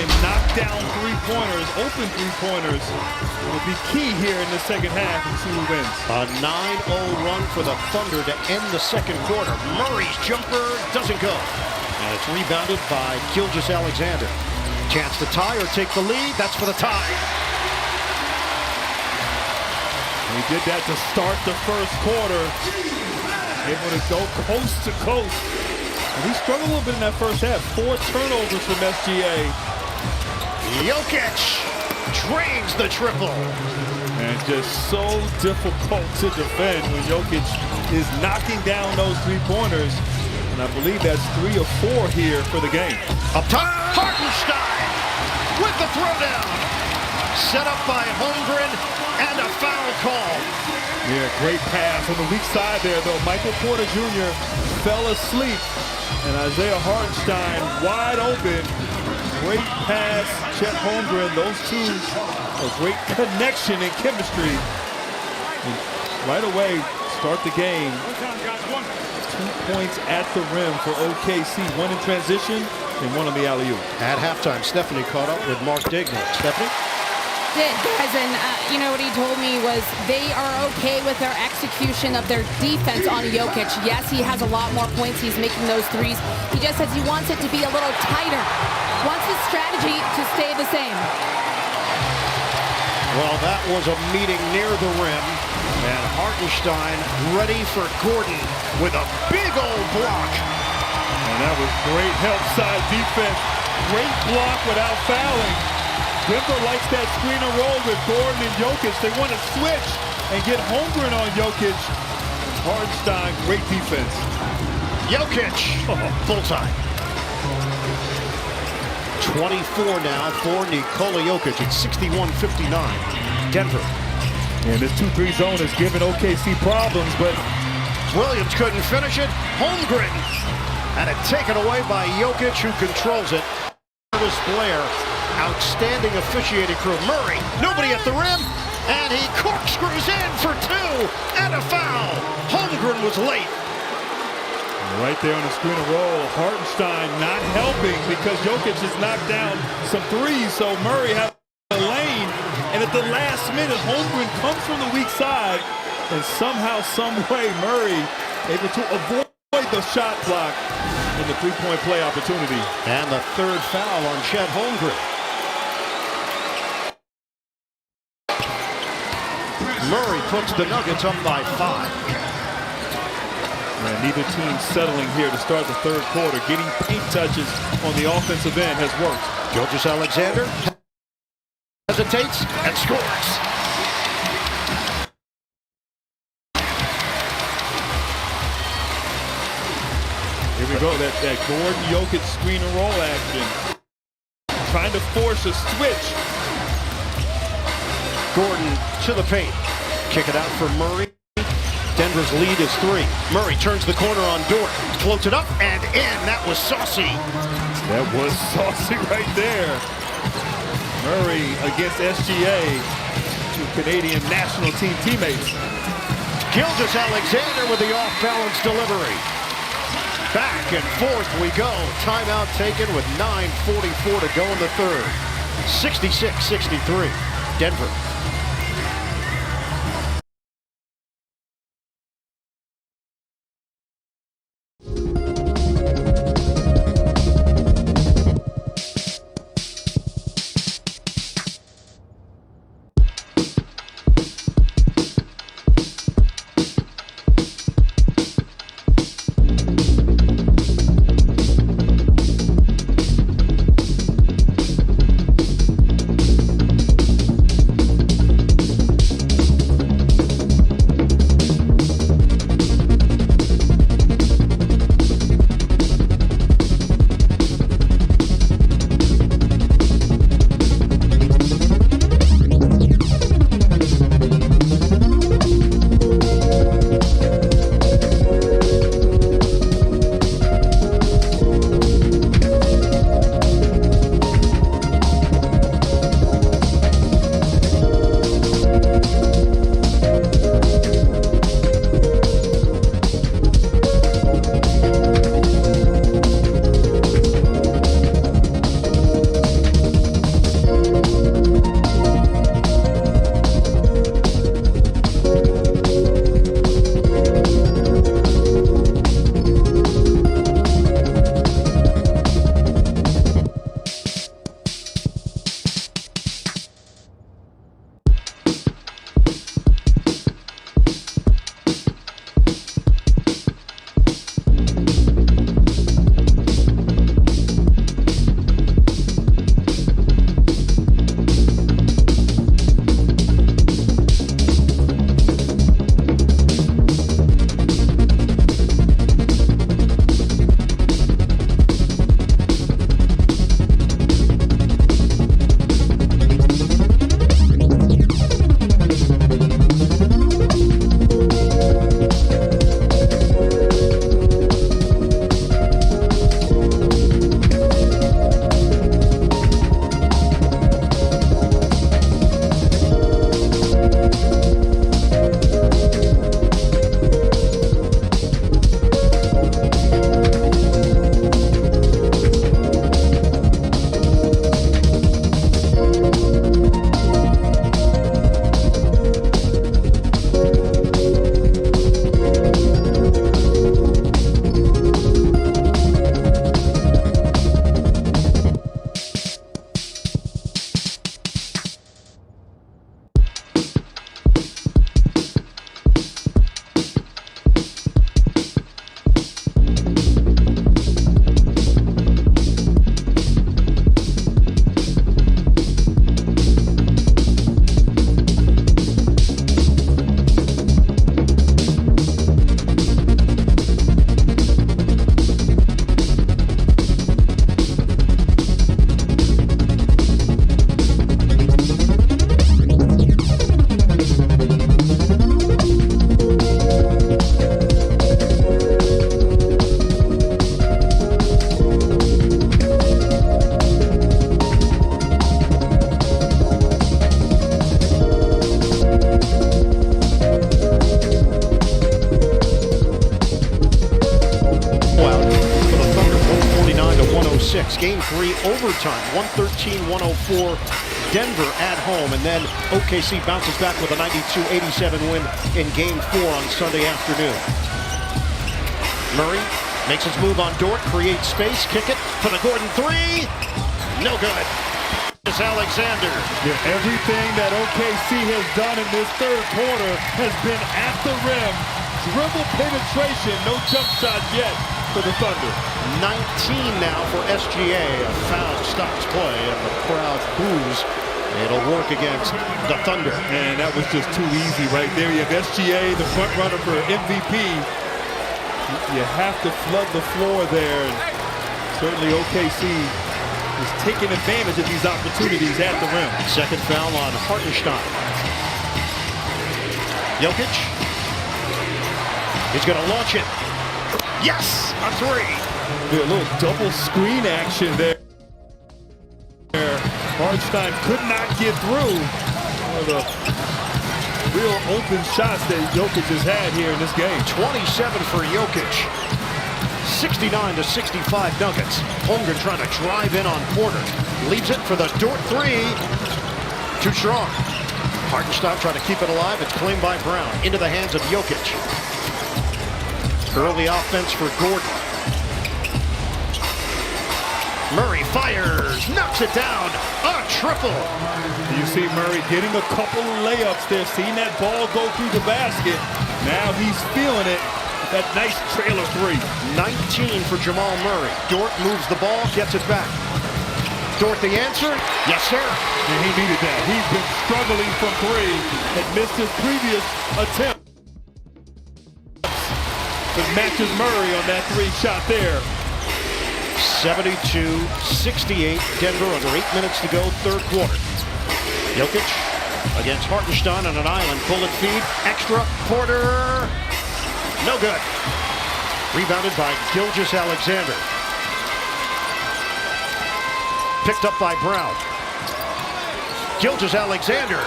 and knock down three-pointers, open three-pointers, will be key here in the second half and see who wins. A 9-0 run for the Thunder to end the second quarter. Murray's jumper doesn't go. And it's rebounded by Gilgeous-Alexander. Chance to tie or take the lead. That's for the tie. He did that to start the first quarter. Able to go coast to coast. And he struggled a little bit in that first half. 4 turnovers from SGA. Jokić drains the triple. And just so difficult to defend when Jokić is knocking down those three-pointers. And I believe that's 3 or 4 here for the game. Up top, Hartenstein with the throwdown. Set up by Holmgren and a foul call. Yeah, great pass on the weak side there, though. Michael Porter Jr. fell asleep. And Isaiah Hartenstein wide open. Great pass, Chet Holmgren. Those two, a great connection and chemistry. And right away, start the game. 2 points at the rim for OKC. 1 in transition and 1 on the alley-oop. At halftime, Stephanie caught up with Mark Daigneault. Stephanie? Did, guys, and you know what he told me was they are okay with their execution of their defense on Jokić. Yes, he has a lot more points. He's making those threes. He just says he wants it to be a little tighter. Wants his strategy to stay the same. Well, that was a meeting near the rim. And Hartenstein ready for Gordon with a big old block. And that was great help side defense. Great block without fouling. Denver likes that screen and roll with Gordon and Jokić. They want to switch and get Holmgren on Jokić. Hartenstein, great defense. Jokić, full time. 24 now for Nikola Jokić at 61-59. Denver. And this 2-3 zone is giving OKC problems, but Williams couldn't finish it. Holmgren had it taken away by Jokić, who controls it. This Blair, outstanding officiating crew. Murray, nobody at the rim, and he corkscrews in for 2 and a foul. Holmgren was late. Right there on the screen and roll, Hartenstein not helping because Jokić has knocked down some threes, so Murray had a lane, and at the last minute, Holmgren comes from the weak side, and somehow, some way, Murray able to avoid the shot clock and the three-point play opportunity. And the 3rd foul on Chet Holmgren. Murray puts the Nuggets up by 5. And neither team settling here to start the 3rd quarter. Getting paint touches on the offensive end has worked. Gilgeous-Alexander hesitates and scores. Here we go, that Gordon Jokić screen and roll action. Trying to force a switch. Gordon to the paint. Kick it out for Murray. Denver's lead is 3. Murray turns the corner on Dort. Floats it up and in. That was saucy. That was saucy right there. Murray against SGA, 2 Canadian national team teammates. Gilgeous-Alexander with the off-balance delivery. Back and forth we go. Timeout taken with 9:44 to go in the 3rd. 66-63. Denver. 6. Game 3 overtime, 113-104. Denver at home, and then OKC bounces back with a 92-87 win in Game 4 on Sunday afternoon. Murray makes his move on Dort, creates space, kick it for the Gordon 3. No good. It's Alexander. Yeah, everything that OKC has done in this third quarter has been at the rim. Dribble penetration, no jump shots yet for the Thunder. 19 now for SGA. A foul stops play, and the crowd boos. It'll work against the Thunder. And that was just too easy right there. You have SGA, the front runner for MVP. You have to flood the floor there. And certainly OKC is taking advantage of these opportunities at the rim. Second foul on Hartenstein. Jokić. He's going to launch it. Yes, a 3. A little double screen action there. Hartenstein could not get through. One of the real open shots that Jokić has had here in this game. 27 for Jokić. 69-65 Nuggets. Holmgren trying to drive in on Porter. Leaves it for the Dort 3. Too strong. Hartenstein trying to keep it alive. It's claimed by Braun. Into the hands of Jokić. Early offense for Gordon. Murray fires, knocks it down, a triple. You see Murray getting a couple of layups there, seeing that ball go through the basket. Now he's feeling it. That nice trailer 3. 19 for Jamal Murray. Dort moves the ball, gets it back. Dort the answer? Yes, sir. And he needed that. He's been struggling from 3, had missed his previous attempt. But matches Murray on that 3 shot there. 72-68, Denver under 8 minutes to go, third quarter. Jokić against Hartenstein on an island, bullet feed, extra, Porter, no good. Rebounded by Gilgeous-Alexander. Picked up by Braun. Gilgeous-Alexander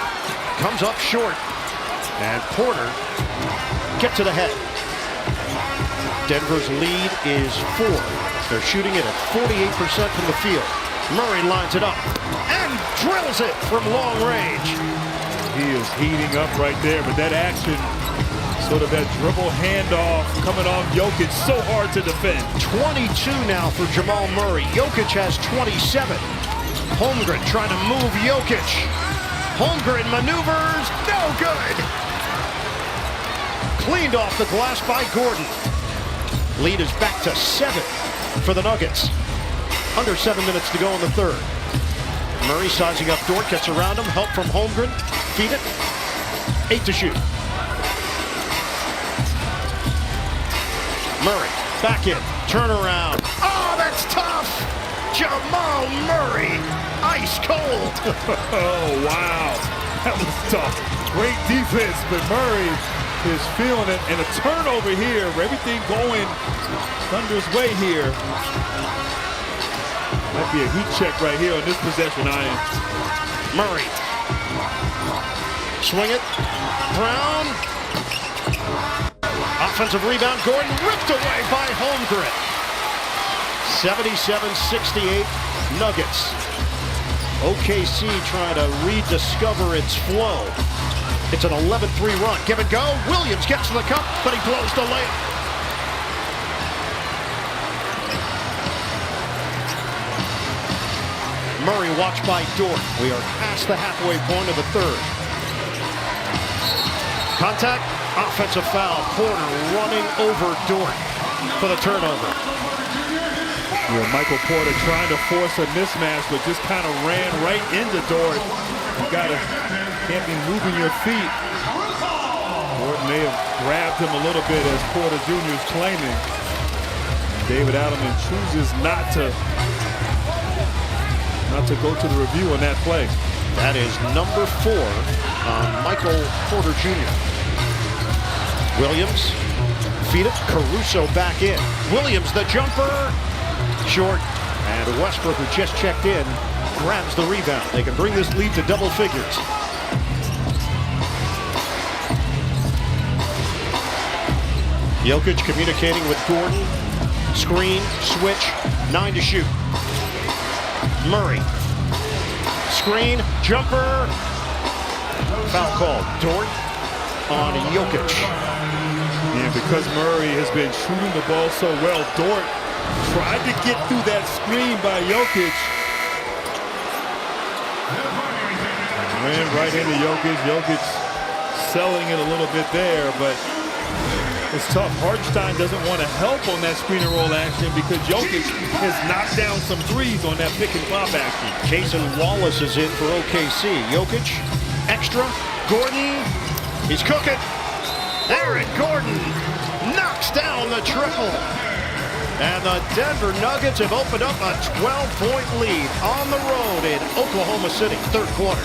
comes up short, and Porter gets it ahead. Denver's lead is 4. They're shooting it at 48% from the field. Murray lines it up and drills it from long range. He is heating up right there, but that action, sort of that dribble handoff coming off Jokić, so hard to defend. 22 now for Jamal Murray. Jokić has 27. Holmgren trying to move Jokić. Holmgren maneuvers, no good. Cleaned off the glass by Gordon. Lead is back to 7 for the Nuggets. Under 7 minutes to go in the third. Murray sizing up Dort, gets around him, help from Holmgren, feed it, 8 to shoot. Murray, back in, turnaround. Oh, that's tough! Jamal Murray, ice cold. Oh, wow. That was tough. Great defense, but Murray is feeling it. And a turnover here, everything going Thunder's way here. Might be a heat check right here on this possession, Ian. Murray. Swing it. Braun. Offensive rebound. Gordon ripped away by Holmgren. 77-68 Nuggets. OKC trying to rediscover its flow. It's an 11-3 run. Give and go. Williams gets to the cup, but he blows the layup. Murray watched by Dort. We are past the halfway point of the third. Contact, offensive foul. Porter running over Dort for the turnover. Yeah, Michael Porter trying to force a mismatch, but just kind of ran right into Dort. You can't be moving your feet. Dort may have grabbed him a little bit, as Porter Jr. is claiming. David Adelman chooses not to go to the review on that play. That is number 4 on Michael Porter Jr. Williams, feed it, Caruso back in. Williams, the jumper, short, and Westbrook, who just checked in, grabs the rebound. They can bring this lead to double figures. Jokić communicating with Gordon. Screen, switch, 9 to shoot. Murray. Screen, jumper. Foul call. Dort on Jokić. And because Murray has been shooting the ball so well, Dort tried to get through that screen by Jokić. Ran right into Jokić. Jokić selling it a little bit there, but it's tough. Hartenstein doesn't want to help on that screen and roll action because Jokić has knocked down some threes on that pick and pop action. Cason Wallace is in for OKC. Jokić, extra. Gordon, he's cooking. Aaron Gordon knocks down the triple. And the Denver Nuggets have opened up a 12-point lead on the road in Oklahoma City, third quarter.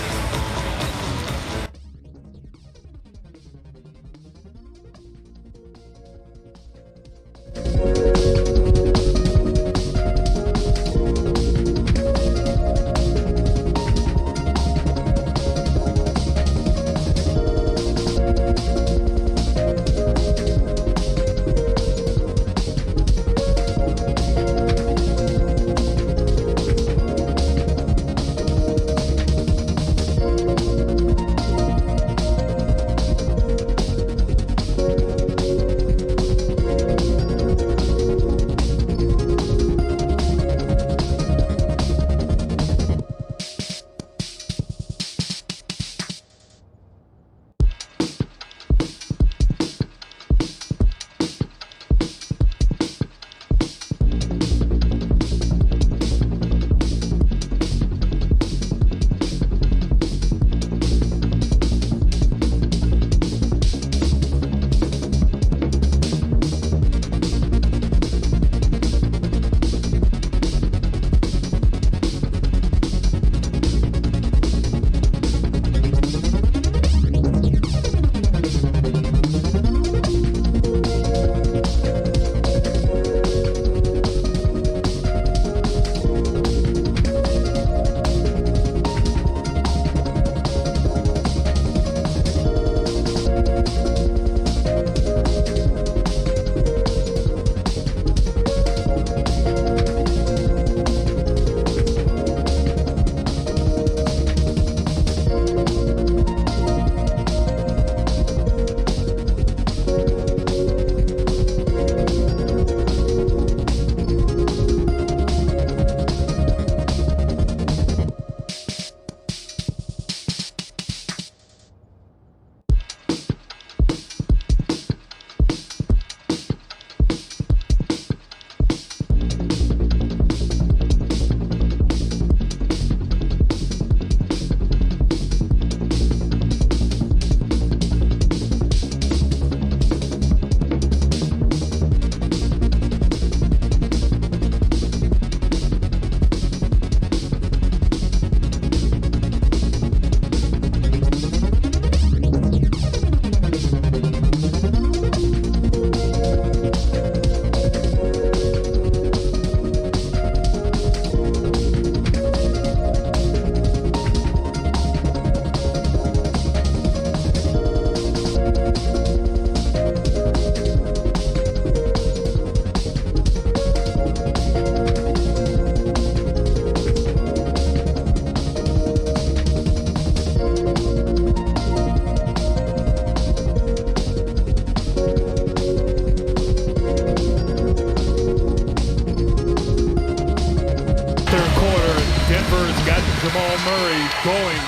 Jamal Murray going,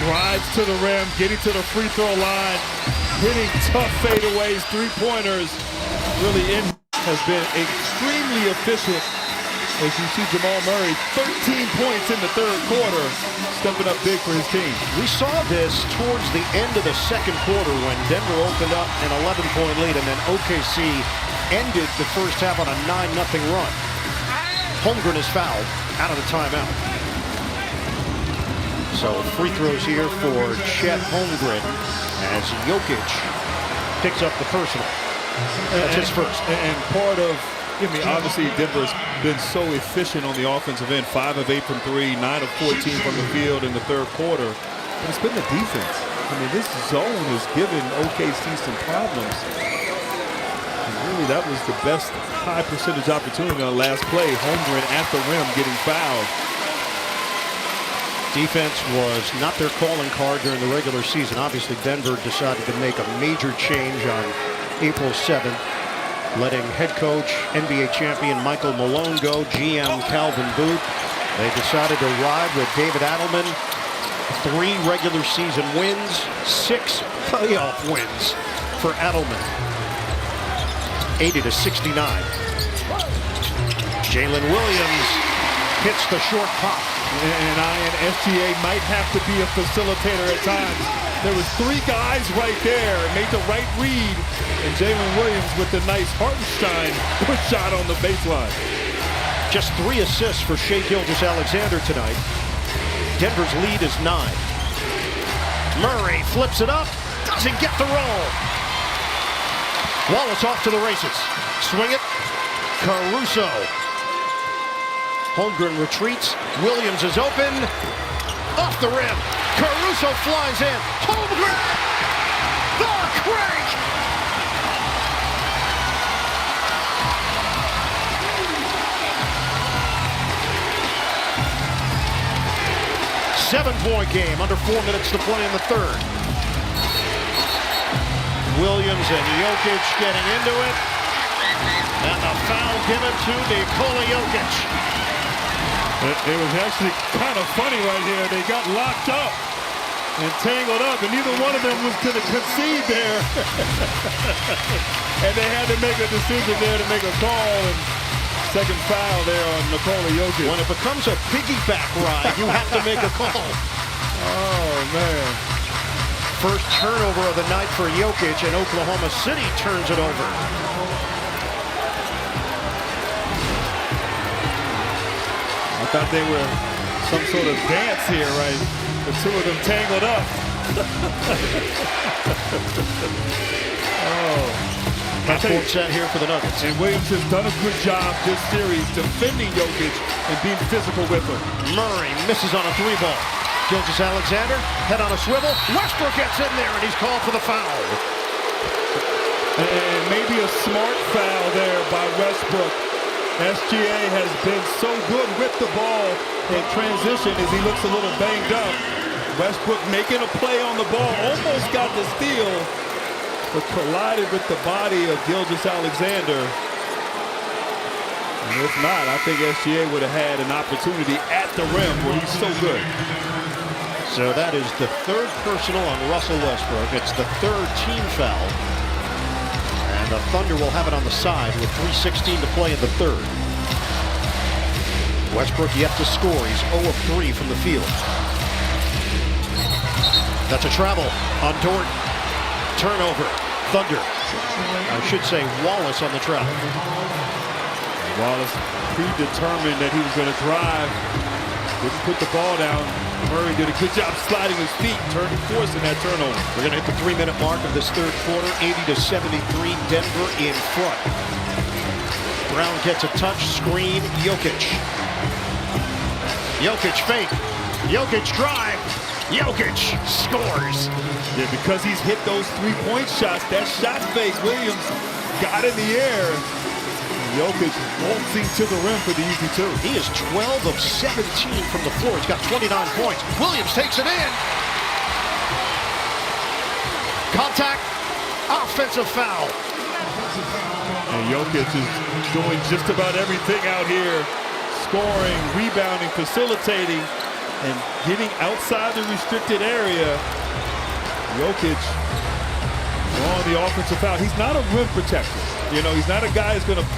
drives to the rim, getting to the free throw line, hitting tough fadeaways, three-pointers. Really has been extremely efficient. As you see Jamal Murray, 13 points in the third quarter, stepping up big for his team. We saw this towards the end of the second quarter when Denver opened up an 11-point lead, and then OKC ended the first half on a 9-0 run. Holmgren is fouled out of the timeout. So free throws here for Chet Holmgren as Jokić picks up the personal. That's his first. And part of, I mean, obviously Denver's been so efficient on the offensive end. 5 of 8 from 3, 9 of 14 from the field in the third quarter. But it's been the defense. I mean, this zone has given OKC some problems. And really, that was the best high percentage opportunity on the last play. Holmgren at the rim getting fouled. Defense was not their calling card during the regular season. Obviously, Denver decided to make a major change on April 7th, letting head coach, NBA champion Michael Malone go, GM Calvin Booth. They decided to ride with David Adelman. 3 regular season wins, 6 playoff wins for Adelman. 80-69. Jalen Williams hits the short pop. And SGA might have to be a facilitator at times. There was 3 guys right there, made the right read, and Jalen Williams with the nice Hartenstein push shot on the baseline. Just 3 assists for Shai Gilgeous-Alexander tonight. Denver's lead is 9. Murray flips it up, doesn't get the roll. Wallace off to the races. Swing it, Caruso. Holmgren retreats. Williams is open. Off the rim. Caruso flies in. Holmgren! The crank! Seven-point game. Under 4 minutes to play in the third. Williams and Jokić getting into it. And the foul given to Nikola Jokić. It was actually kind of funny right here. They got locked up and tangled up, and neither one of them was going to concede there. And they had to make a decision there to make a call, and second foul there on Nikola Jokić. When it becomes a piggyback ride, you have to make a call. Oh, man. First turnover of the night for Jokić, and Oklahoma City turns it over. I thought they were some sort of dance here, right? The 2 of them tangled up. Oh. Half-court set here for the Nuggets. And Williams has done a good job this series defending Jokić and being physical with him. Murray misses on a 3-ball. Gilgeous-Alexander, head on a swivel. Westbrook gets in there, and he's called for the foul. And maybe a smart foul there by Westbrook. SGA has been so good with the ball in transition as he looks a little banged up. Westbrook making a play on the ball, almost got the steal, but collided with the body of Gilgeous-Alexander. And if not, I think SGA would have had an opportunity at the rim where he's so good. So that is the 3rd personal on Russell Westbrook. It's the 3rd team foul. And the Thunder will have it on the side with 3:16 to play in the 3rd. Westbrook yet to score. He's 0 of 3 from the field. That's a travel on Dort. Turnover. Thunder. I should say Wallace on the travel. Wallace predetermined that he was going to drive. Didn't put the ball down. Murray did a good job sliding his feet, forcing that turnover. We're going to hit the 3-minute mark of this 3rd quarter. 80-73, Denver in front. Braun gets a touch, screen, Jokić. Jokić fake. Jokić drive. Jokić scores. Yeah, because he's hit those 3-point shots, that shot fake, Williams got in the air. Jokić waltzing to the rim for the easy 2. He is 12 of 17 from the floor. He's got 29 points. Williams takes it in. Contact. Offensive foul. And Jokić is doing just about everything out here. Scoring, rebounding, facilitating, and getting outside the restricted area. Jokić on the offensive foul. He's not a rim protector. You know, he's not a guy who's going to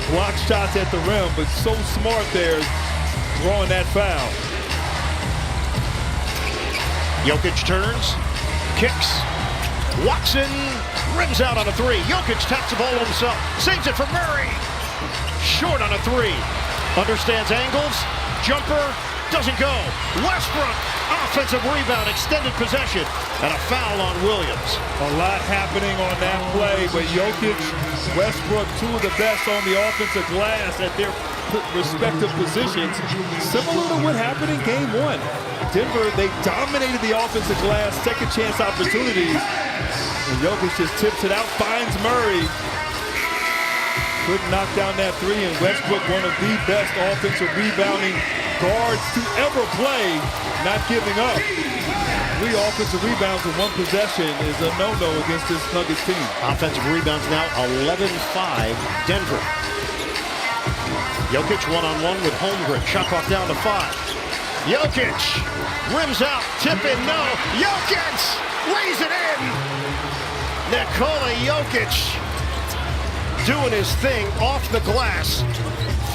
block shots at the rim, but so smart there drawing that foul. Jokić turns, kicks, Watson rims out on a 3. Jokić taps the ball to himself, saves it for Murray. Short on a 3. Understands angles, jumper, doesn't go. Westbrook, offensive rebound, extended possession, and a foul on Williams. A lot happening on that play, but Jokić, Westbrook, 2 of the best on the offensive glass at their respective positions. Similar to what happened in Game 1. Denver, they dominated the offensive glass, second chance opportunities. And Jokić just tips it out, finds Murray. couldn't knock down that three, and Westbrook, one of the best offensive rebounding guards to ever play, not giving up. 3 offensive rebounds in 1 possession is a no-no against this Nuggets team. Offensive rebounds now 11-5 Denver. Jokić one-on-one with Holmgren. Shot clock down to 5. Jokić rims out, tip in, no. Jokić lays it in. Nikola Jokić doing his thing off the glass.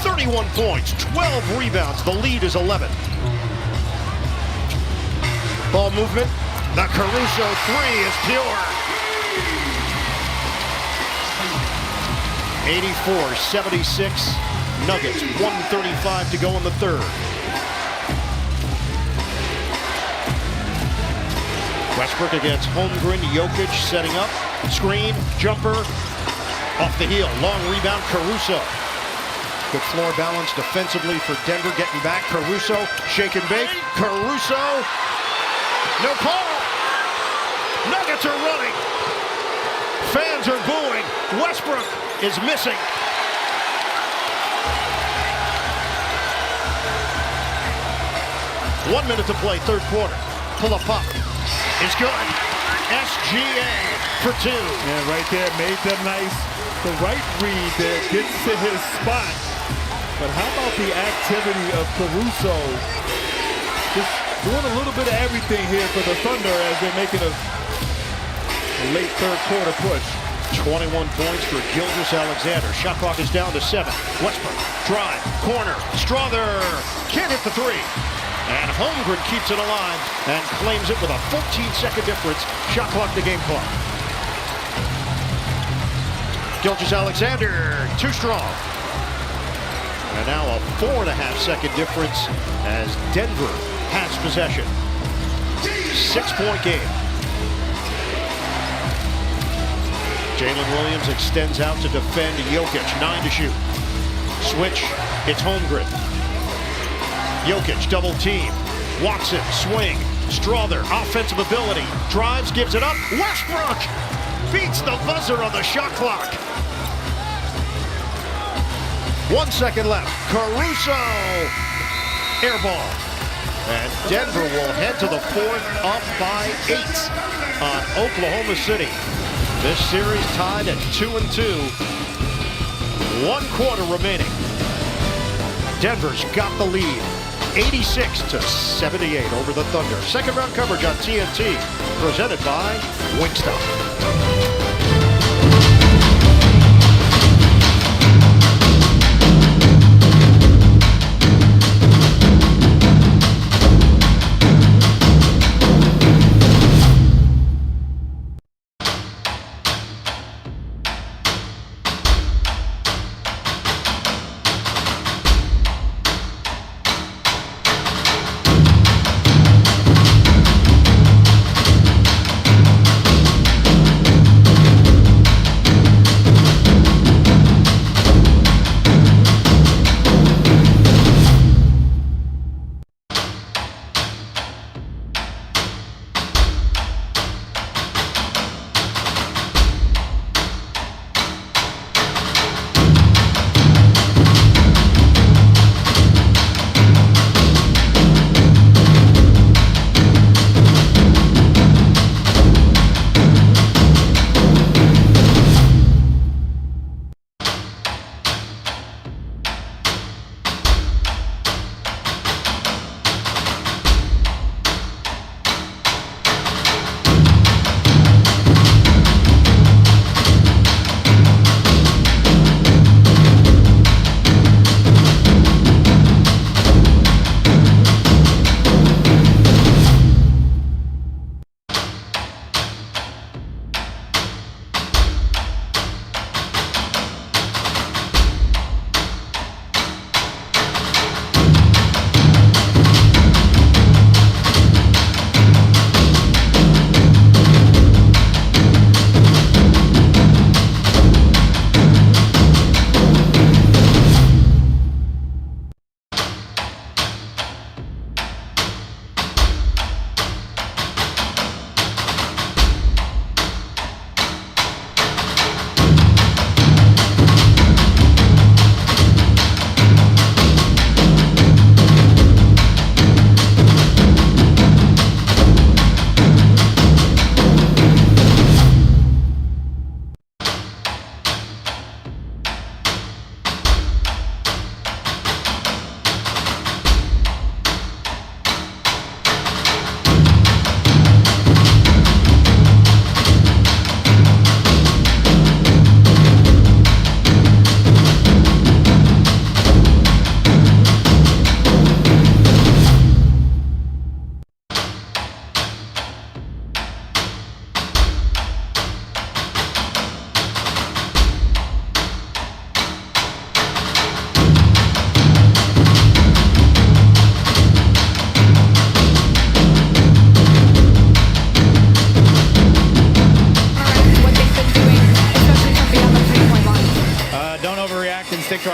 31 points, 12 rebounds. The lead is 11. Ball movement. The Caruso 3 is pure. 84-76. Nuggets, 1:35 to go in the third. Westbrook against Holmgren. Jokić setting up. Screen, jumper, off the heel. Long rebound, Caruso. Good floor balance defensively for Denver. Getting back, Caruso, shake and bake. Caruso, no call. Nuggets are running. Fans are booing. Westbrook is missing. One minute to play, third quarter. Pull up pop is good. SGA for 2. And right there, made them nice. The right read there gets to his spot. But how about the activity of Caruso? Just doing a little bit of everything here for the Thunder as they're making a late third quarter push. 21 points for Gilgeous-Alexander. Shot clock is down to 7. Westbrook, drive, corner, Strother, can't hit the 3. And Holmgren keeps it alive and claims it with a 14-second difference. Shot clock to game clock. Gilgeous-Alexander, too strong. And now a 4.5-second difference as Denver has possession. 6-point game. Jalen Williams extends out to defend Jokić. 9 to shoot. Switch, it's Holmgren. Jokić double team. Watson, swing. Strother, offensive ability. Drives, gives it up. Westbrook beats the buzzer on the shot clock. 1 second left. Caruso, air ball. And Denver will head to the fourth up by 8 on Oklahoma City. This series tied at 2-2. 1 quarter remaining. Denver's got the lead. 86-78 over the Thunder. Second round coverage on TNT, presented by Wingstop.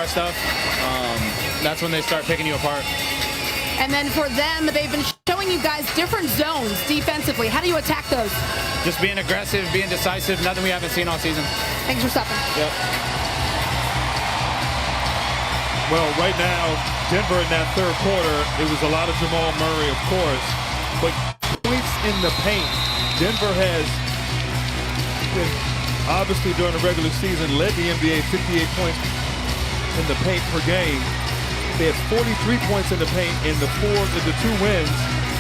our stuff, that's when they start picking you apart. And then for them, they've been showing you guys different zones defensively. How do you attack those? Just being aggressive, being decisive, nothing we haven't seen all season. Thanks for stopping. Yep. Well, right now, Denver in that third quarter, it was a lot of Jamal Murray, of course, but points in the paint. Denver has been, obviously during the regular season, led the NBA 58 points in the paint per game. They had 43 points in the paint in the two wins,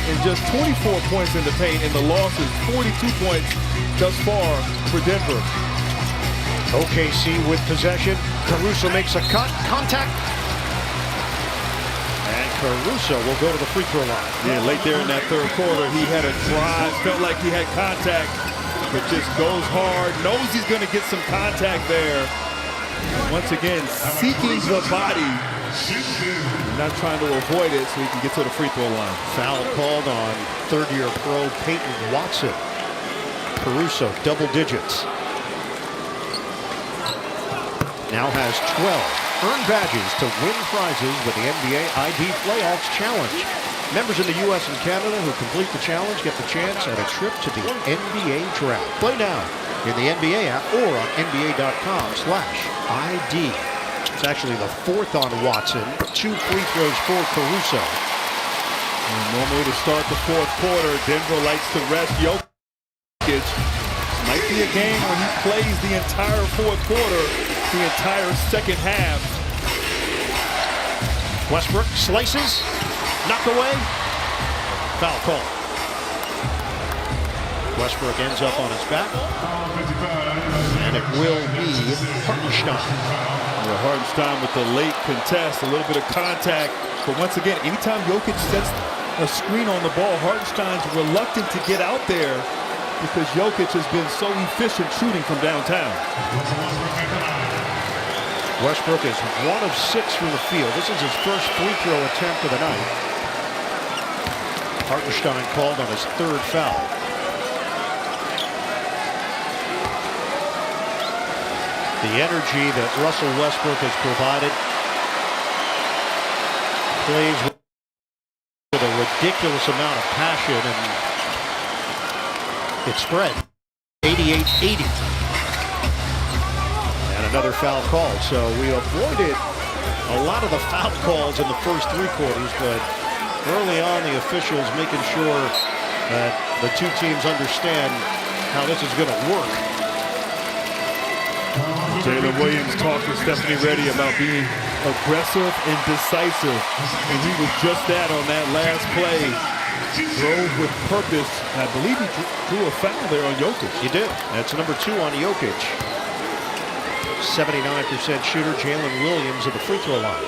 and just 24 points in the paint in the losses. 42 points thus far for Denver. OKC with possession. Caruso makes a cut. Contact. And Caruso will go to the free throw line. Yeah, late there in that third quarter, he had a drive, felt like he had contact, but just goes hard, knows he's going to get some contact there. Once again, seeking the body, not trying to avoid it so he can get to the free throw line. Foul called on third-year pro Peyton Watson. Caruso, double digits. Now has 12 earned badges to win prizes with the NBA ID Playoffs Challenge. Members in the U.S. and Canada who complete the challenge get the chance at a trip to the NBA Draft. Play now in the NBA app or on NBA.com/ID. It's actually the fourth on Watson. 2 free throws for Caruso. And normally to start the fourth quarter, Denver likes to rest Jokić. Might be a game when he plays the entire fourth quarter, the entire second half. Westbrook slices, knock away, foul call. Westbrook ends up on his back, and it will be Hartenstein. Hartenstein with the late contest, a little bit of contact, but once again, anytime Jokić sets a screen on the ball, Hartenstein's reluctant to get out there because Jokić has been so efficient shooting from downtown. Westbrook is 1 of 6 from the field. This is his first free throw attempt of the night. Hartenstein called on his third foul. The energy that Russell Westbrook has provided, plays with a ridiculous amount of passion, and it spread 88-80. And another foul call. So we avoided a lot of the foul calls in the first 3 quarters, but early on the officials making sure that the two teams understand how this is going to work. Jalen Williams talked to Stephanie Reddy about being aggressive and decisive, and he was just that on that last play. Drove with purpose. I believe he drew a foul there on Jokić. He did. That's number 2 on Jokić. 79% shooter Jalen Williams at the free throw line.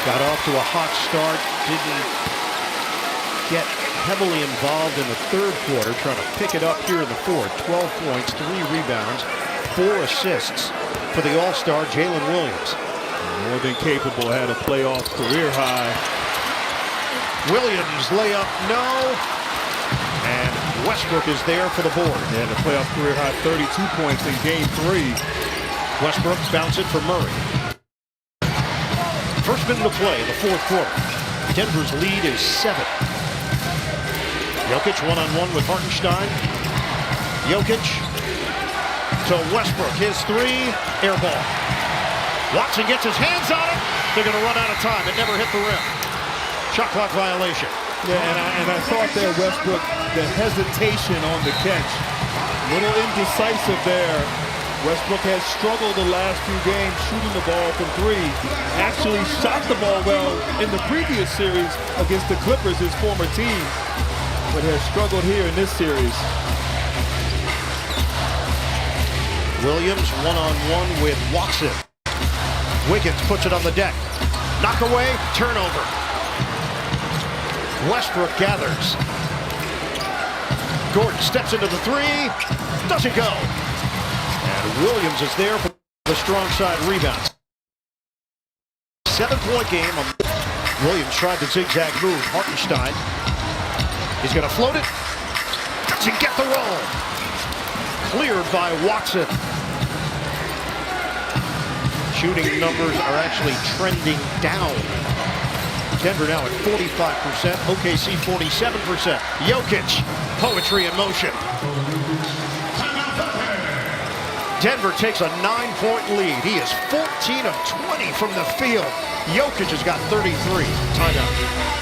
Got off to a hot start. Didn't get heavily involved in the third quarter. Trying to pick it up here in the fourth. 12 points, 3 rebounds, 4 assists for the All-Star Jalen Williams. More than capable. Had a playoff career high. Williams layup, no. And Westbrook is there for the board. And a playoff career high 32 points in game 3. Westbrook bounce it for Murray. First minute of play in the fourth quarter. Denver's lead is 7. Jokić one-on-one with Hartenstein. Jokić to Westbrook. His 3, air ball. Watson gets his hands on it. They're going to run out of time. It never hit the rim. Shot clock violation. Yeah, and I thought that Westbrook, the hesitation on the catch, a little indecisive there. Westbrook has struggled the last few games shooting the ball from 3. Actually shot the ball well in the previous series against the Clippers, his former team, but has struggled here in this series. Williams one-on-one with Watson. Wiggins puts it on the deck. Knock away, turnover. Westbrook gathers. Gordon steps into the 3. Doesn't go. And Williams is there for the strong side rebound. 7-point game. Williams tried the zigzag move. Hartenstein. He's going to float it. Doesn't get the roll. Cleared by Watson. shooting numbers are actually trending down. Denver now at 45%, OKC 47%. Jokić, poetry in motion. Denver takes a 9-point lead. He is 14 of 20 from the field. Jokić has got 33. Timeout.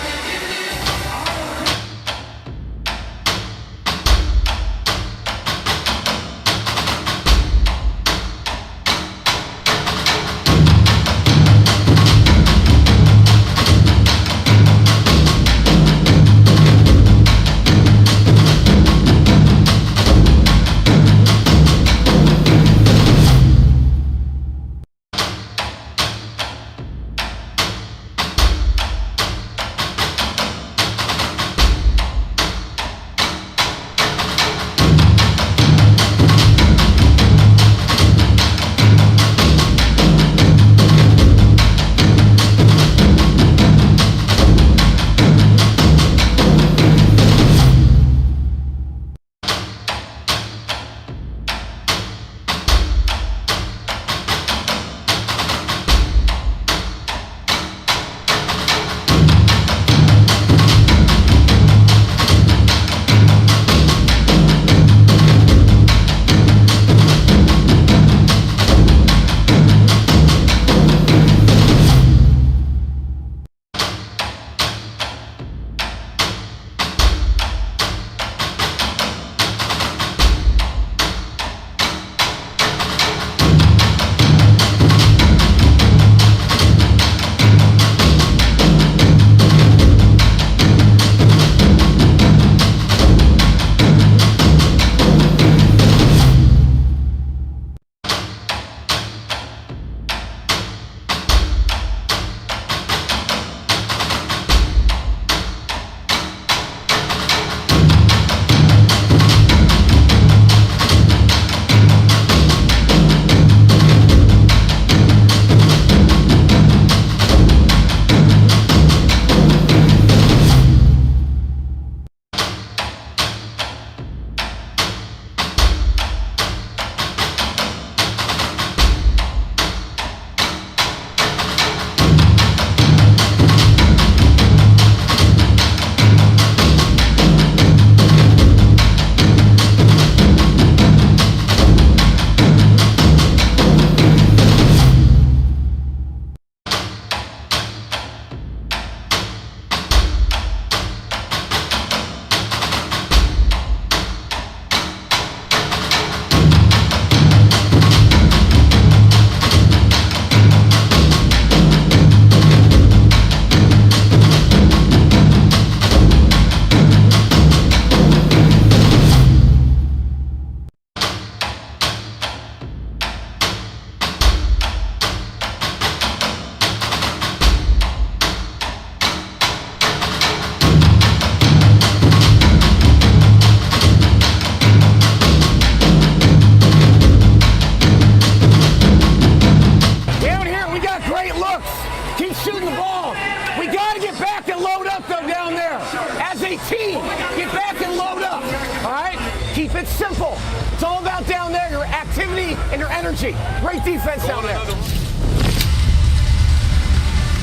It's simple. It's all about down there, your activity and your energy. Great defense down there.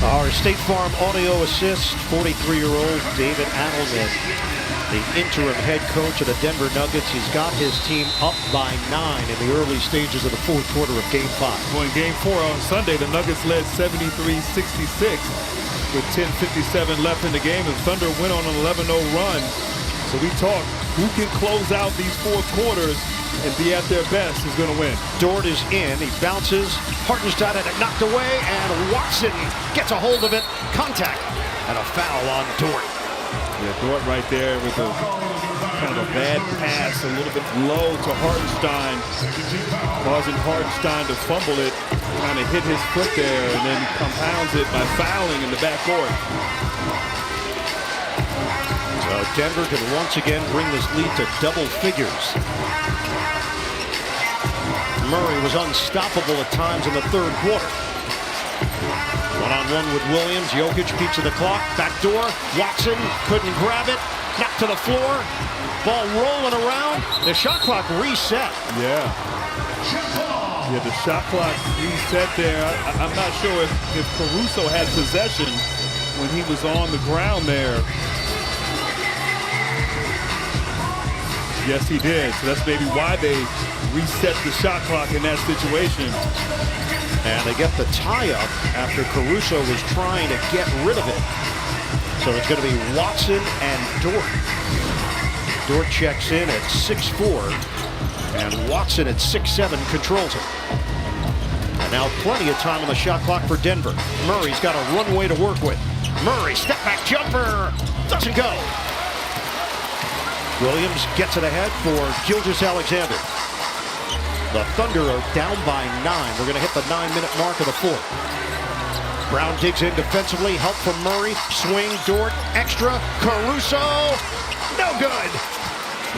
Our State Farm audio assist, 43-year-old David Adelman, the interim head coach of the Denver Nuggets. He's got his team up by 9 in the early stages of the fourth quarter of Game 5. Well, in Game 4 on Sunday, the Nuggets led 73-66 with 10:57 left in the game, and Thunder went on an 11-0 run. So we talked, who can close out these fourth quarters and be at their best is going to win. Dort is in. He bounces. Hartenstein had it knocked away, and Watson gets a hold of it. Contact and a foul on Dort. Yeah, Dort right there with a kind of a bad pass, a little bit low to Hartenstein, causing Hartenstein to fumble it, kind of hit his foot there, and then compounds it by fouling in the backcourt. So Denver can once again bring this lead to double figures. Murray was unstoppable at times in the third quarter. One-on-one with Williams. Jokić keeps to the clock. Backdoor. Watson couldn't grab it. Knocked to the floor. Ball rolling around. The shot clock reset. Yeah. Yeah, the shot clock reset there. I'm not sure if Caruso had possession when he was on the ground there. Yes, he did. So that's maybe why they reset the shot clock in that situation. And they get the tie-up after Caruso was trying to get rid of it. So it's going to be Watson and Dort. Dort checks in at 6'4", and Watson at 6'7" controls it. And now plenty of time on the shot clock for Denver. Murray's got a runway to work with. Murray, step-back jumper, doesn't go. Williams gets it ahead for Gilgeous-Alexander. The Thunder are down by 9. We're going to hit the 9-minute mark of the fourth. Braun digs in defensively. Help from Murray. Swing, Dort, extra. Caruso, no good.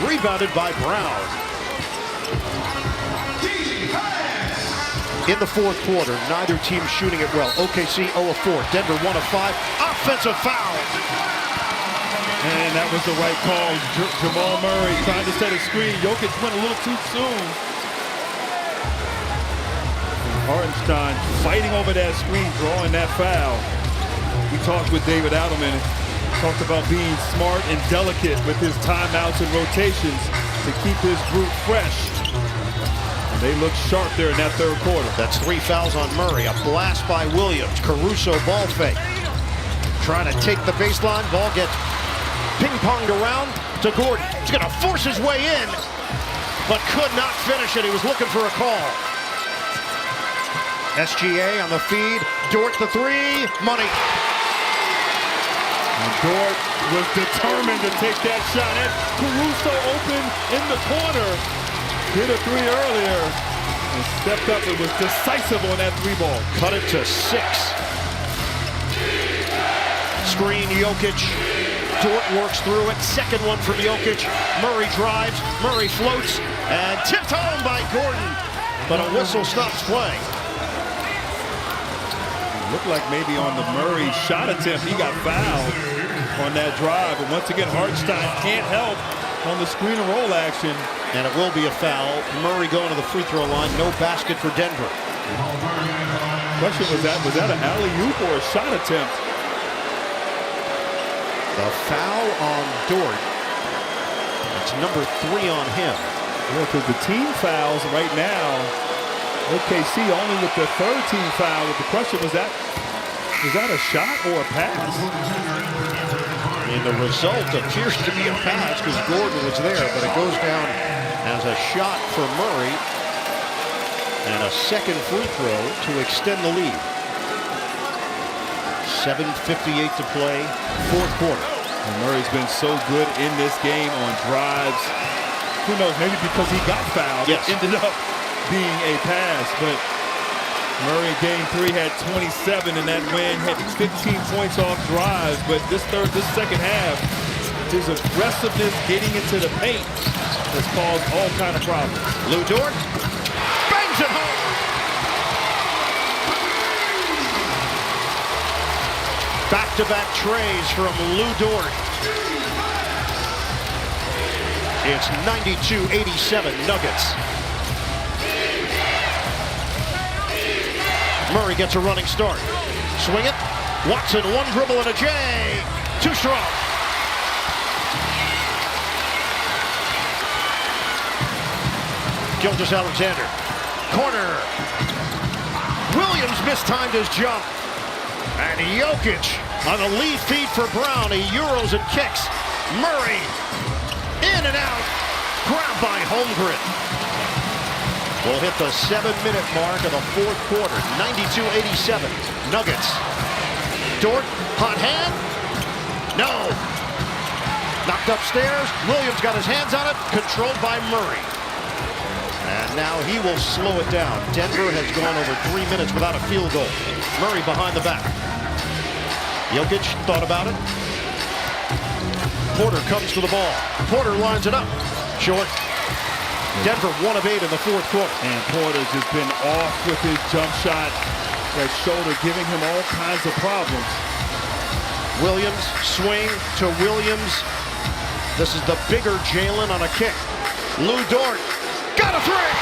Rebounded by Braun. In the fourth quarter, neither team shooting it well. OKC 0 of 4. Denver 1 of 5. Offensive foul. And that was the right call. Jamal Murray trying to set a screen. Jokić went a little too soon. Hartenstein fighting over that screen, drawing that foul. We talked with David Adelman, talked about being smart and delicate with his timeouts and rotations to keep his group fresh. And they look sharp there in that third quarter. That's 3 fouls on Murray. A blast by Williams. Caruso ball fake. Trying to take the baseline. Ball gets ping-ponged around to Gordon. He's going to force his way in, but could not finish it. He was looking for a call. SGA on the feed. Dort the three. Money. And Dort was determined to take that shot. And Caruso open in the corner. Hit a three earlier and stepped up and was decisive on that three ball. Cut it to 6. Screen, Jokić. Dort works through it. Second one from Jokić. Murray drives. Murray floats and tipped home by Gordon. But a whistle stops play. Looked like maybe on the Murray shot attempt, he got fouled on that drive. But once again, Hartenstein can't help on the screen and roll action. And it will be a foul. Murray going to the free throw line. No basket for Denver. Question, was that an alley-oop or a shot attempt? The foul on Dort. That's number 3 on him. Yeah, because the team fouls right now, OKC only with the third team foul. But the question was that a shot or a pass? And the result appears to be a pass because Gordon was there, but it goes down as a shot for Murray and a second free throw to extend the lead. 7:58 to play, fourth quarter. And Murray's been so good in this game on drives. Who knows, maybe because he got fouled, yes. It ended up being a pass. But Murray in game 3 had 27 in that win, had 15 points off drives. But this second half, his aggressiveness getting into the paint has caused all kind of problems. Lou Dort bangs it home. Back-to-back trays from Lou Dort. It's 92-87 Nuggets. Murray gets a running start. Swing it. Watson, one dribble and a J. Too strong. Gilgeous-Alexander. Corner. Williams mistimed his jump. And Jokić on the lead feed for Braun. He euros and kicks. Murray in and out. Grabbed by Holmgren. We'll hit the 7-minute mark of the fourth quarter. 92-87. Nuggets. Dort, hot hand. No. Knocked upstairs. Williams got his hands on it. Controlled by Murray. And now he will slow it down. Denver has gone over 3 minutes without a field goal. Murray behind the back. Jokić thought about it. Porter comes to the ball. Porter lines it up. Short. Denver 1 of 8 in the fourth quarter. And Porter's just been off with his jump shot. That shoulder giving him all kinds of problems. Williams, swing to Williams. This is the bigger Jalen on a kick. Lou Dort, got a three!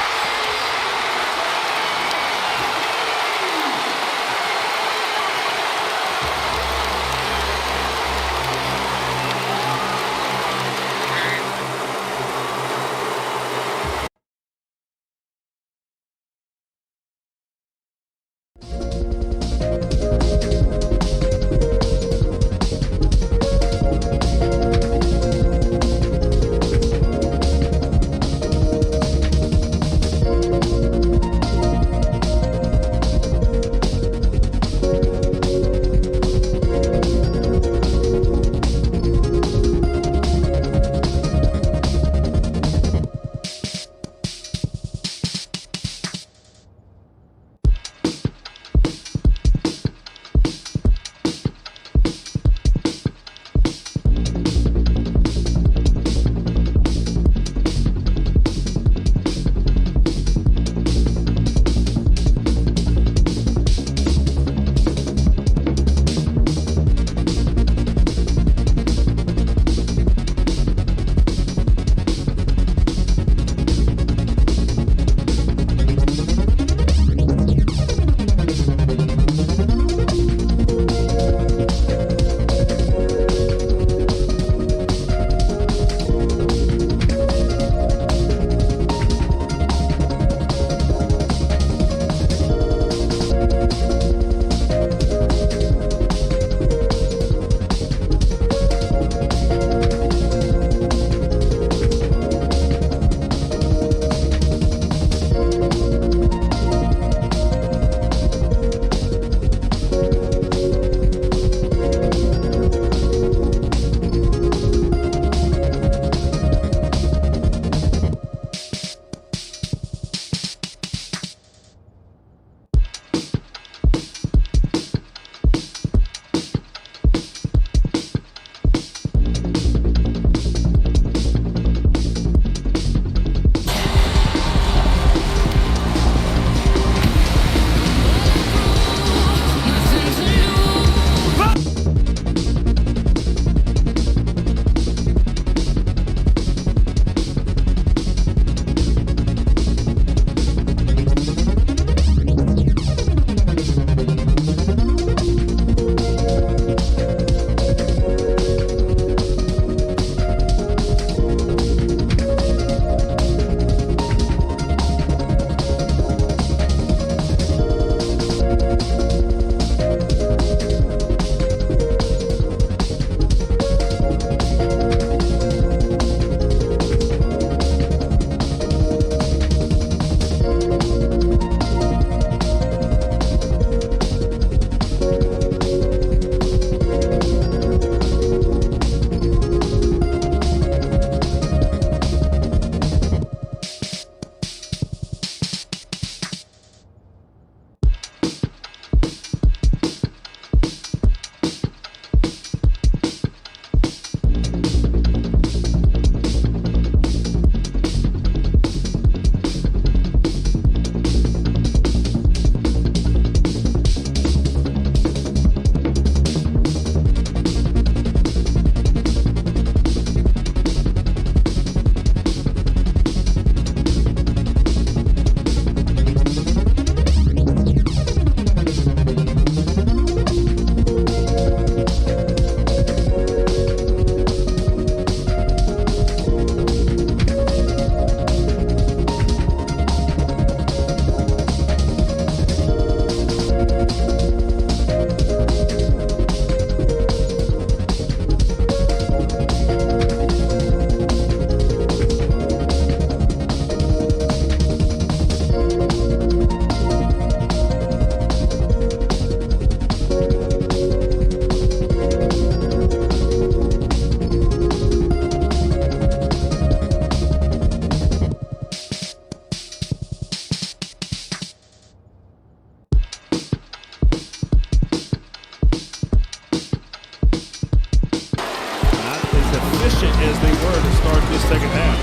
efficient as they were to start this second half.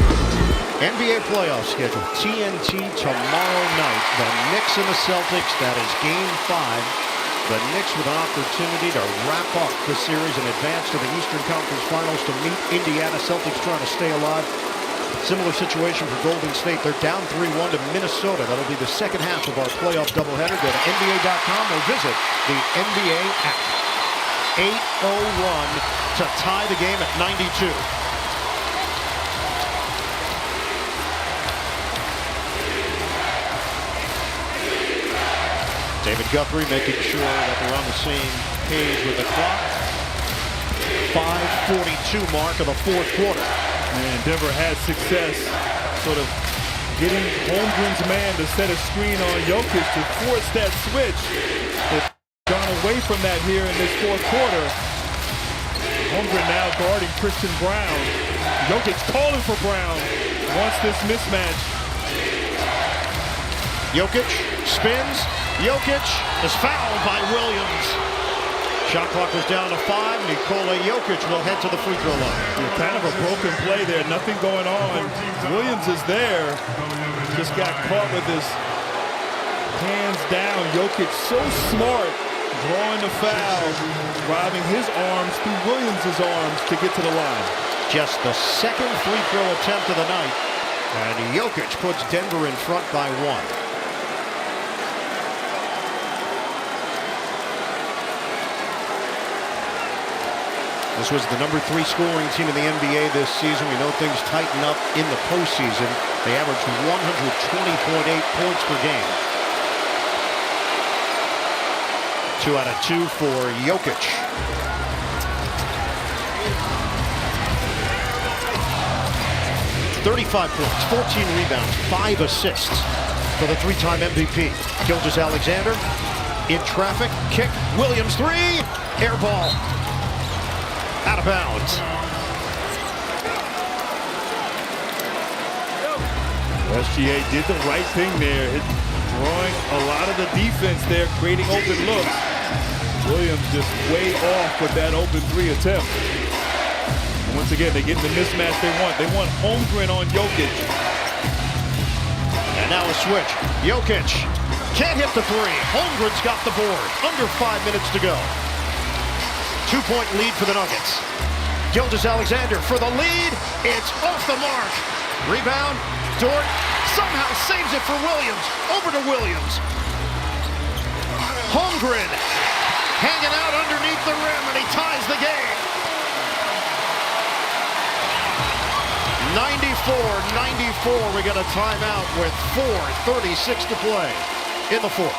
NBA playoff schedule. TNT tomorrow night. The Knicks and the Celtics. That is Game 5. The Knicks with an opportunity to wrap up the series and advance to the Eastern Conference Finals to meet Indiana. Celtics trying to stay alive. Similar situation for Golden State. They're down 3-1 to Minnesota. That'll be the second half of our playoff doubleheader. Go to NBA.com or visit the NBA app. 8:01 to tie the game at 92. David Guthrie making sure that they're on the same page with the clock. 5:42 mark of the fourth quarter. And Denver had success sort of getting Holmgren's man to set a screen on Jokić to force that switch. They've gone away from that here in this fourth quarter. Holmgren now guarding Christian Braun. Jokić calling for Braun. Wants this mismatch. Jokić spins. Jokić is fouled by Williams. Shot clock was down to 5. Nikola Jokić will head to the free throw line. Yeah, kind of a broken play there. Nothing going on. Williams is there. Just got caught with his hands down. Jokić so smart, drawing the foul, driving his arms through Williams' arms to get to the line. Just the second free throw attempt of the night. And Jokić puts Denver in front by 1. This was the number 3 scoring team in the NBA this season. We know things tighten up in the postseason. They averaged 120.8 points per game. 2 out of 2 for Jokić. $35 points, 14 rebounds, 5 assists for the 3-time MVP. Gilgeous-Alexander in traffic, kick, Williams 3, air ball. Out of bounds. SGA did the right thing there, drawing a lot of the defense there, creating open looks. Williams just way off with that open 3 attempt. And once again, they get the mismatch they want. They want Holmgren on Jokić. And now a switch. Jokić can't hit the 3. Holmgren's got the board. Under 5 minutes to go. 2-point lead for the Nuggets. Gilgeous-Alexander for the lead. It's off the mark. Rebound. Dort somehow saves it for Williams. Over to Williams. Holmgren hanging out underneath the rim, and he ties the game. 94-94. We got a timeout with 4:36 to play in the fourth.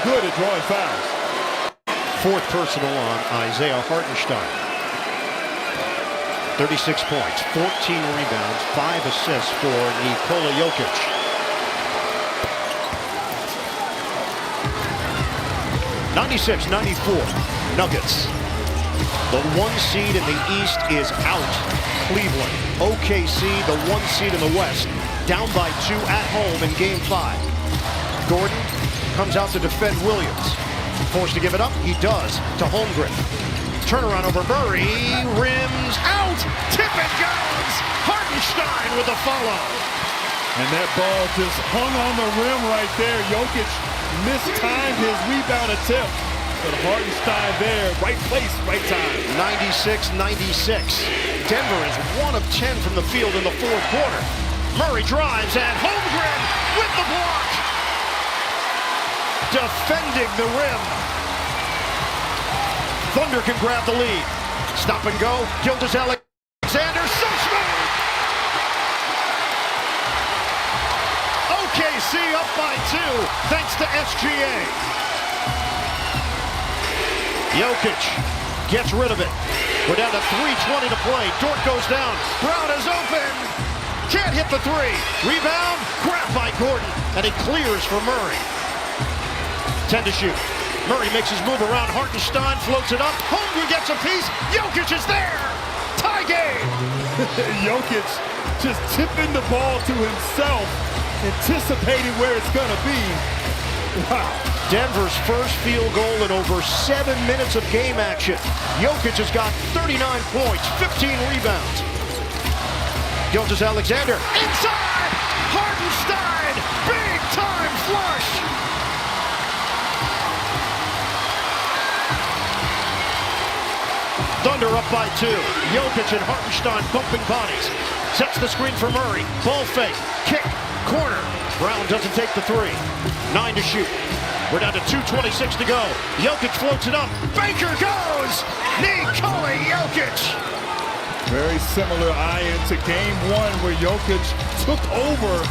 good at drawing fouls. Fourth personal on Isaiah Hartenstein. 36 points, 14 rebounds, 5 assists for Nikola Jokić. (96-94) Nuggets. The 1 seed in the East is out. Cleveland. OKC, the 1 seed in the West, down by 2 at home in Game 5. Gordon comes out to defend Williams. Forced to give it up, he does to Holmgren. Turnaround over Murray, rims out, tip and goes. Hartenstein with a follow. And that ball just hung on the rim right there. Jokić mistimed his rebound attempt. But Hartenstein there, right place, right time. 96-96. Denver is 1 of 10 from the field in the fourth quarter. Murray drives and Holmgren with the block. Defending the rim. Thunder can grab the lead. Stop and go. Gilgeous-Alexander, so smooth. OKC up by 2 thanks to SGA. Jokić gets rid of it. We're down to 3:20 to play. Dort goes down. Braun is open. Can't hit the 3. Rebound. Grabbed by Gordon. And he clears for Murray. 10 to shoot. Murray makes his move around. Hartenstein floats it up. Holmgren gets a piece. Jokić is there. Tie game. Jokić just tipping the ball to himself, anticipating where it's going to be. Wow. Denver's first field goal in over 7 minutes of game action. Jokić has got 39 points, 15 rebounds. Gilgeous-Alexander inside. Hartenstein, big time flush. Thunder up by 2. Jokić and Hartenstein bumping bodies. Sets the screen for Murray. Ball fake. Kick. Corner. Braun doesn't take the 3. 9 to shoot. We're down to 2:26 to go. Jokić floats it up. Baker goes. Nikola Jokić. Very similar eye-in to Game 1 where Jokić took over,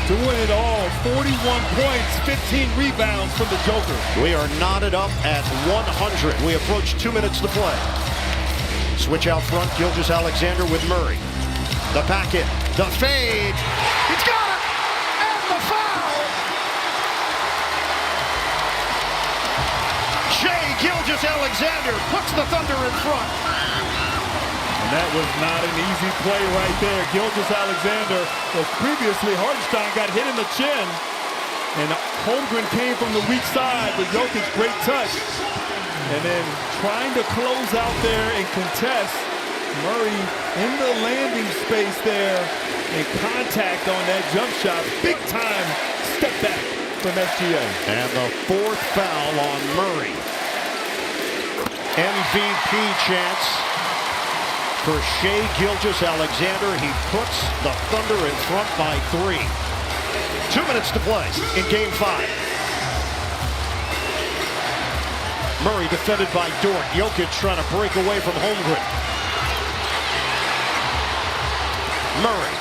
doing it all. 41 points, 15 rebounds from the Joker. We are knotted up at 100. We approach 2 minutes to play. Switch out front, Gilgeous-Alexander with Murray. The back in, the fade. He's got it! And the foul! Shai Gilgeous-Alexander puts the Thunder in front. And that was not an easy play right there. Gilgeous-Alexander, well, previously Hartenstein got hit in the chin. And Holmgren came from the weak side, but Jokić, great touch. And then trying to close out there and contest. Murray in the landing space there and contact on that jump shot. Big time step back from SGA. And the 4th foul on Murray. MVP chance for Shai Gilgeous-Alexander. He puts the Thunder in front by 3. 2 minutes to play in Game 5. Murray defended by Dort. Jokić trying to break away from Holmgren. Murray,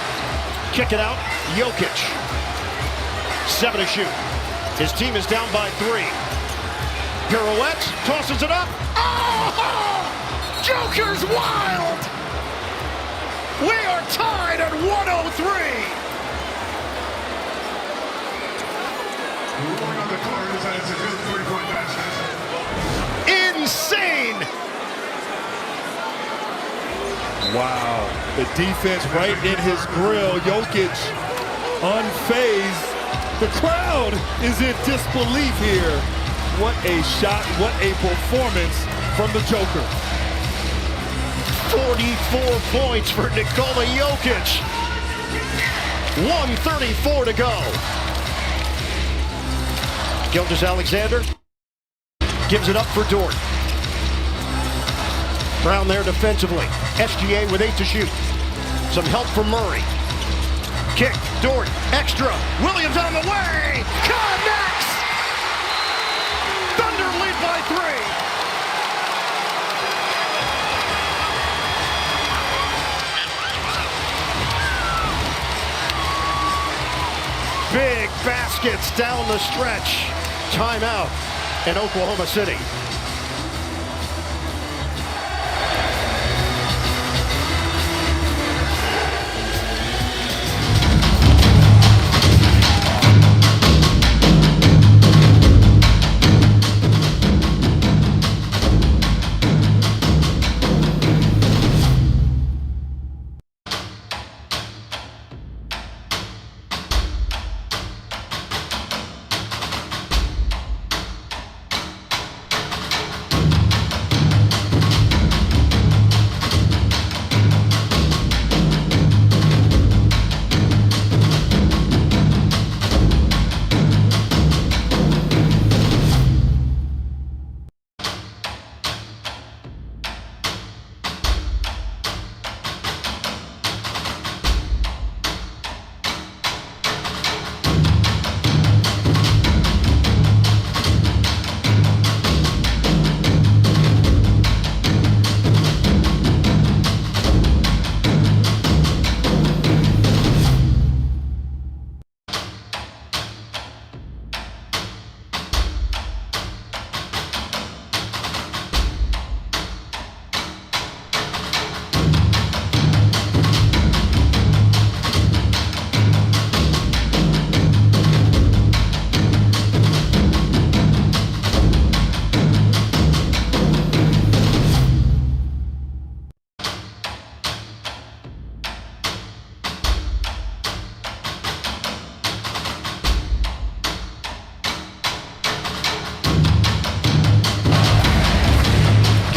kick it out. Jokić. 7 to shoot. His team is down by 3. Pirouette, tosses it up. Oh! Joker's wild! We are tied at 103. Insane! Wow, the defense right in his grill. Jokić unfazed. The crowd is in disbelief here. What a shot, what a performance from the Joker. 44 points for Nikola Jokić. 1:34 to go. Gilgeous-Alexander gives it up for Dort. Braun there defensively. SGA with 8 to shoot. Some help from Murray. Kick, Dort, extra. Williams on the way. Connects! Thunder lead by 3. Big baskets down the stretch. timeout in Oklahoma City.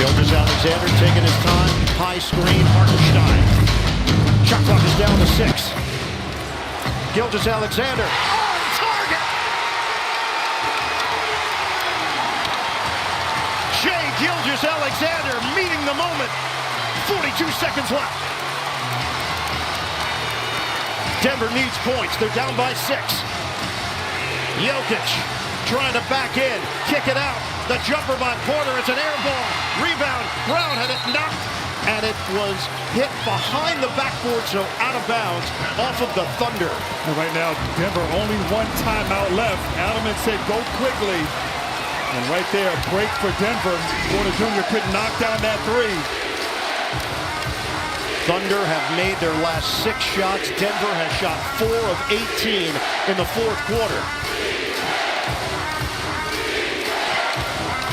Gilgeous-Alexander taking his time. High screen, Hartenstein. Shot clock is down to 6. Gilgeous-Alexander on target! Shai Gilgeous-Alexander meeting the moment. 42 seconds left. Denver needs points. They're down by 6. Jokić trying to back in, kick it out. The jumper by Porter, it's an air ball. Rebound, Braun had it knocked, and it was hit behind the backboard, so out of bounds off of the Thunder. And right now, Denver only one timeout left. Adelman said go quickly. And right there, a break for Denver. Porter Jr. couldn't knock down that 3. Thunder have made their last 6 shots. Denver has shot 4 of 18 in the fourth quarter.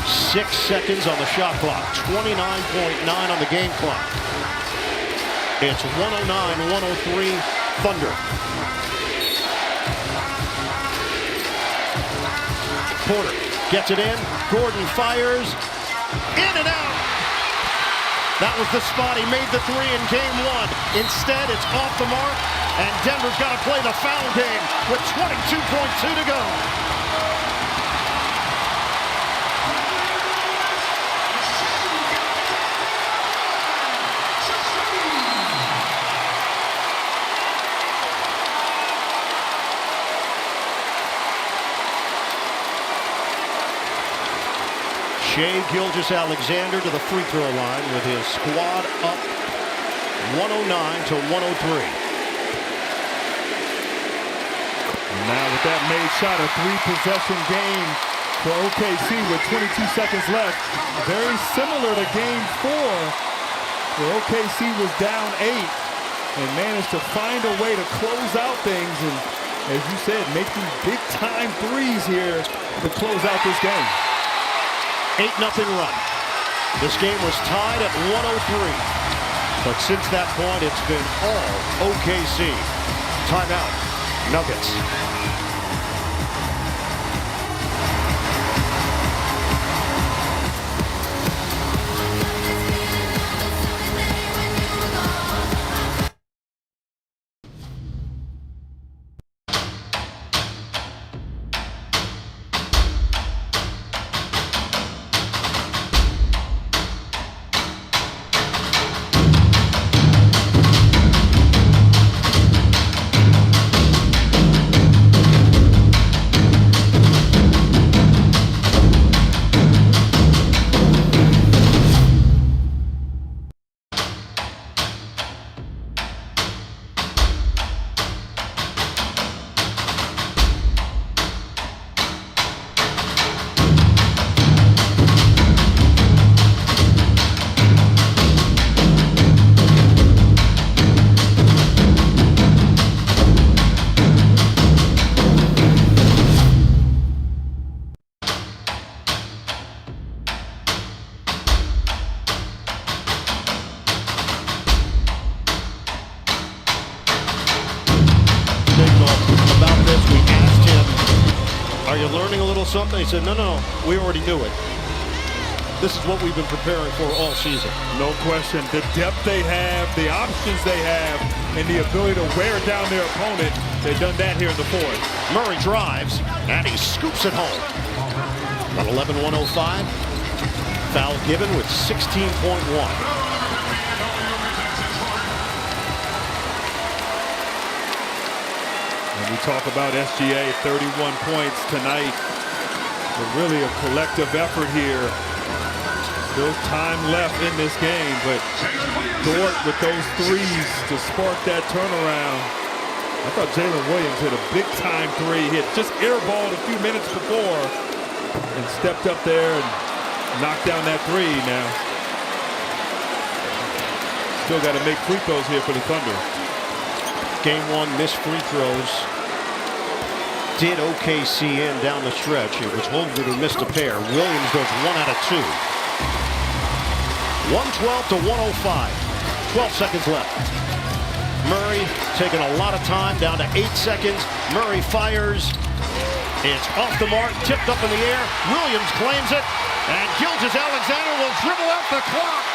6 seconds on the shot clock, 29.9 on the game clock. It's 109-103 Thunder. Porter gets it in, Gordon fires, in and out. That was the spot he made the 3 in game 1. Instead, it's off the mark, and Denver's got to play the foul game with 22.2 to go. Shai Gilgeous-Alexander to the free throw line with his squad up 109-103. Now with that made shot, a 3-possession game for OKC with 22 seconds left. Very similar to game 4, where OKC was down 8 and managed to find a way to close out things. And as you said, make these big time threes here to close out this game. 8-0 run. This game was tied at 103. But since that point, it's been all OKC. Timeout, Nuggets. you learning a little something? He said, no, we already knew it. This is what we've been preparing for all season. No question. The depth they have, the options they have, and the ability to wear down their opponent, they've done that here in the fourth. Murray drives, and he scoops it home. About 11:105. Foul given with 16.1. When we talk about SGA, 31 points tonight, but really a collective effort here. Still time left in this game, but Dort with those threes to spark that turnaround. I thought Jalen Williams hit a big-time three. He had just airballed a few minutes before and stepped up there and knocked down that three now. Still got to make free throws here for the Thunder. Game one, missed free throws. Did OKC in down the stretch. It was Holmgren who missed a pair. Williams goes 1 out of 2. 112-105. 12 seconds left. Murray taking a lot of time, down to 8 seconds. Murray fires. It's off the mark, tipped up in the air. Williams claims it, and Gilgeous-Alexander will dribble out the clock.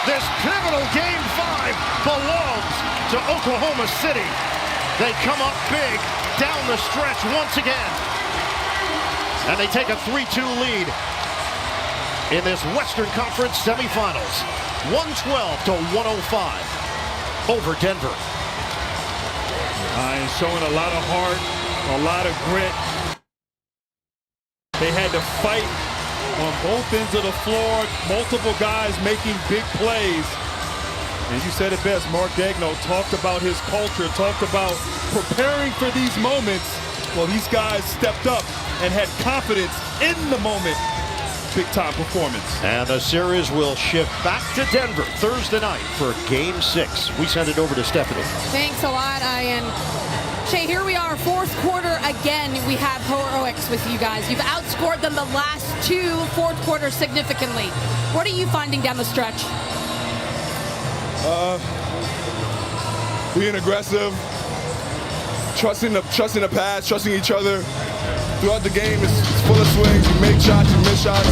This pivotal Game 5 belongs to Oklahoma City. They come up big down the stretch once again, and they take a 3-2 lead in this Western Conference semifinals. 112-105 over Denver. And showing a lot of heart, a lot of grit. They had to fight on both ends of the floor, multiple guys making big plays. And you said it best, Mark Daigneault talked about his culture, talked about preparing for these moments. Well, these guys stepped up and had confidence in the moment. Big-time performance. And the series will shift back to Denver Thursday night for Game 6. We send it over to Stephanie. Thanks a lot, Ian. Shay, here we are, fourth quarter again. We have heroics with you guys. You've outscored them the last two fourth quarters significantly. What are you finding down the stretch? Being aggressive, trusting the pass, trusting each other. Throughout the game, it's full of swings. You make shots, you miss shots.